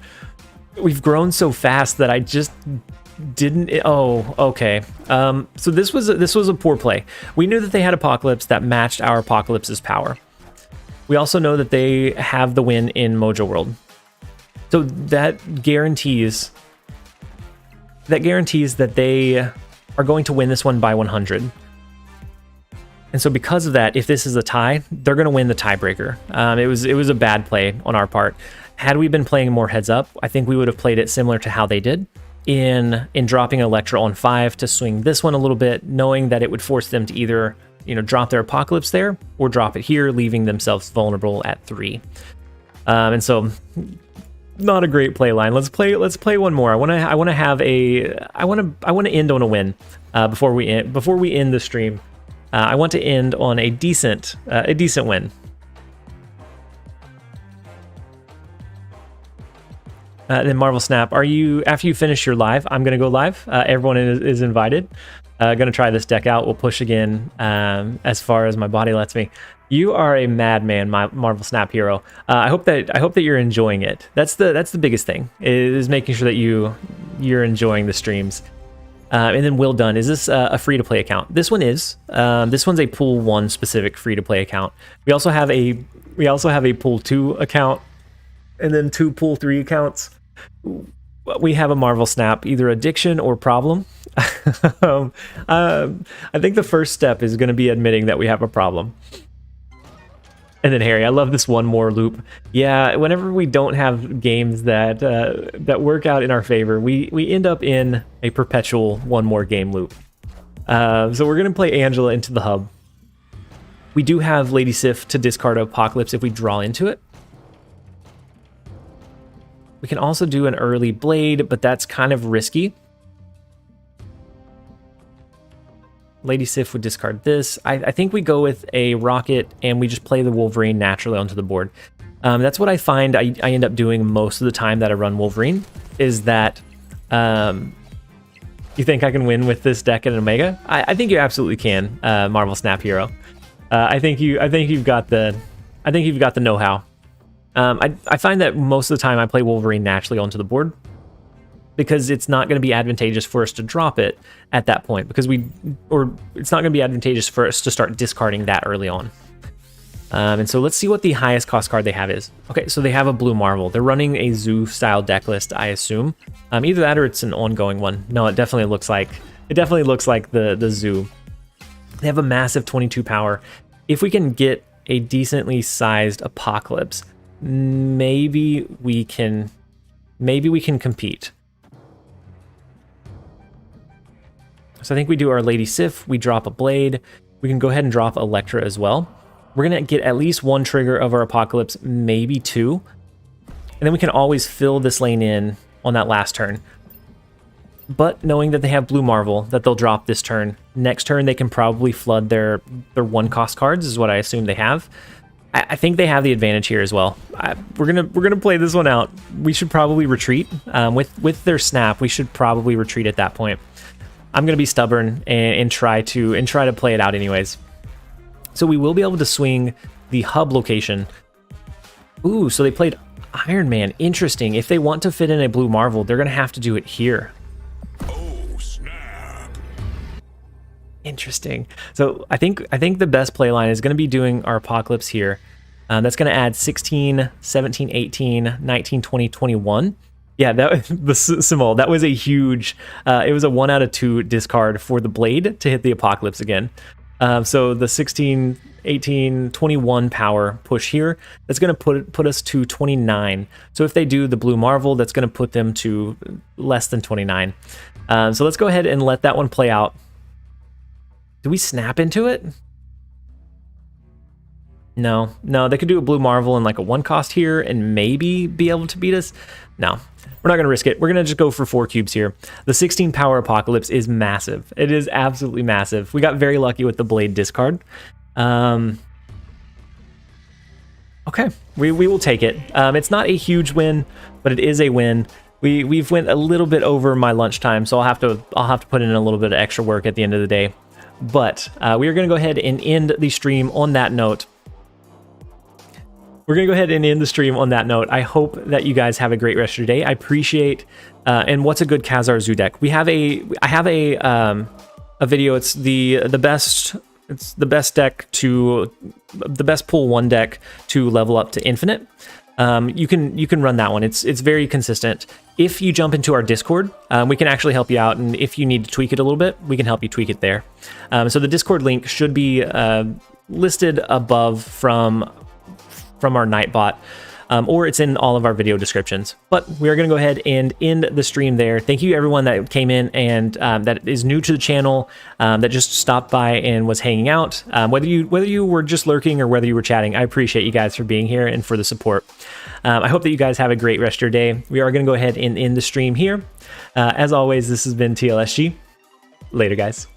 we've grown so fast that I just didn't. Oh, okay. So this was a poor play. We knew that they had Apocalypse that matched our Apocalypse's power. We also know that they have the win in Mojo World. So that guarantees that they are going to win this one by 100. And so because of that, if this is a tie, they're going to win the tiebreaker. It was a bad play on our part. Had we been playing more heads up, I think we would have played it similar to how they did in dropping Electra on 5 to swing this one a little bit, knowing that it would force them to either drop their Apocalypse there or drop it here, leaving themselves vulnerable at 3. And so not a great play line. Let's play one more. I want to end on a win before we end the stream. I want to end on a decent win. Then Marvel Snap, are you, after you finish your live, I'm going to go live. Everyone is invited. Going to try this deck out. We'll push again as far as my body lets me. You are a madman, my Marvel Snap hero. I hope that you're enjoying it. That's the biggest thing, is making sure that you're enjoying the streams. And then Will Dunn, is this a free-to-play account? This one is. This one's a Pool 1 specific free-to-play account. We also have a Pool 2 account, and then 2 Pool 3 accounts. We have a Marvel Snap, either addiction or problem. I think the first step is going to be admitting that we have a problem. And then Harry, I love this one more loop. Yeah, whenever we don't have games that that work out in our favor, we end up in a perpetual one more game loop. So we're going to play Angela into the hub. We do have Lady Sif to discard Apocalypse if we draw into it. We can also do an early Blade, but that's kind of risky. Lady Sif would discard this. I think we go with a Rocket and we just play the Wolverine naturally onto the board. That's what I find I end up doing most of the time that I run Wolverine, is that you think I can win with this deck at an Omega? I think you absolutely can, Marvel Snap Hero. I think you've got the know-how. I find that most of the time I play Wolverine naturally onto the board, because it's not going to be advantageous for us to drop it at that point, because it's not going to be advantageous for us to start discarding that early on. And so let's see what the highest cost card they have is. Okay, so they have a Blue Marvel. They're running a Zoo style deck list, I assume. Either that or it's an ongoing one. No, it definitely looks like the Zoo. They have a massive 22 power. If we can get a decently sized Apocalypse, maybe we can compete. So I think we do our Lady Sif, we drop a Blade, we can go ahead and drop Electra as well. We're going to get at least one trigger of our Apocalypse, maybe two. And then we can always fill this lane in on that last turn. But knowing that they have Blue Marvel, that they'll drop this turn, next turn they can probably flood their 1-cost cards, is what I assume they have. I think they have the advantage here as well. We're gonna play this one out. We should probably retreat. With their snap, we should probably retreat at that point. I'm gonna be stubborn and try to play it out anyways. So we will be able to swing the hub location. Ooh, so they played Iron Man. Interesting. If they want to fit in a Blue Marvel, they're gonna have to do it here. Oh snap! Interesting. So I think the best play line is going to be doing our Apocalypse here. That's going to add 16, 17, 18, 19, 20, 21. Yeah, the Simul, that was a huge, it was a 1 out of 2 discard for the Blade to hit the Apocalypse again. So the 16, 18, 21 power push here, that's going to put us to 29. So if they do the Blue Marvel, that's going to put them to less than 29. So let's go ahead and let that one play out. Do we snap into it? No, they could do a Blue Marvel and like a 1-cost here and maybe be able to beat us. No, we're not going to risk it. We're going to just go for 4 cubes here. The 16 power Apocalypse is massive. It is absolutely massive. We got very lucky with the Blade discard. Okay, we will take it. It's not a huge win, but it is a win. We've went a little bit over my lunchtime, so I'll have to put in a little bit of extra work at the end of the day. But we are going to go ahead and end the stream on that note. I hope that you guys have a great rest of your day. I appreciate, and what's a good Khazar Zoo deck? I have a video. It's the best deck to the best Pool 1 deck to level up to Infinite. You can run that one. It's very consistent. If you jump into our Discord, we can actually help you out, and if you need to tweak it a little bit, we can help you tweak it there. So the Discord link should be listed above from our Nightbot. or it's in all of our video descriptions. But we are going to go ahead and end the stream there. Thank you everyone that came in and that is new to the channel, that just stopped by and was hanging out. Whether you were just lurking or whether you were chatting, I appreciate you guys for being here and for the support. I hope that you guys have a great rest of your day. We are going to go ahead and end the stream here. As always, this has been TLSG. Later, guys.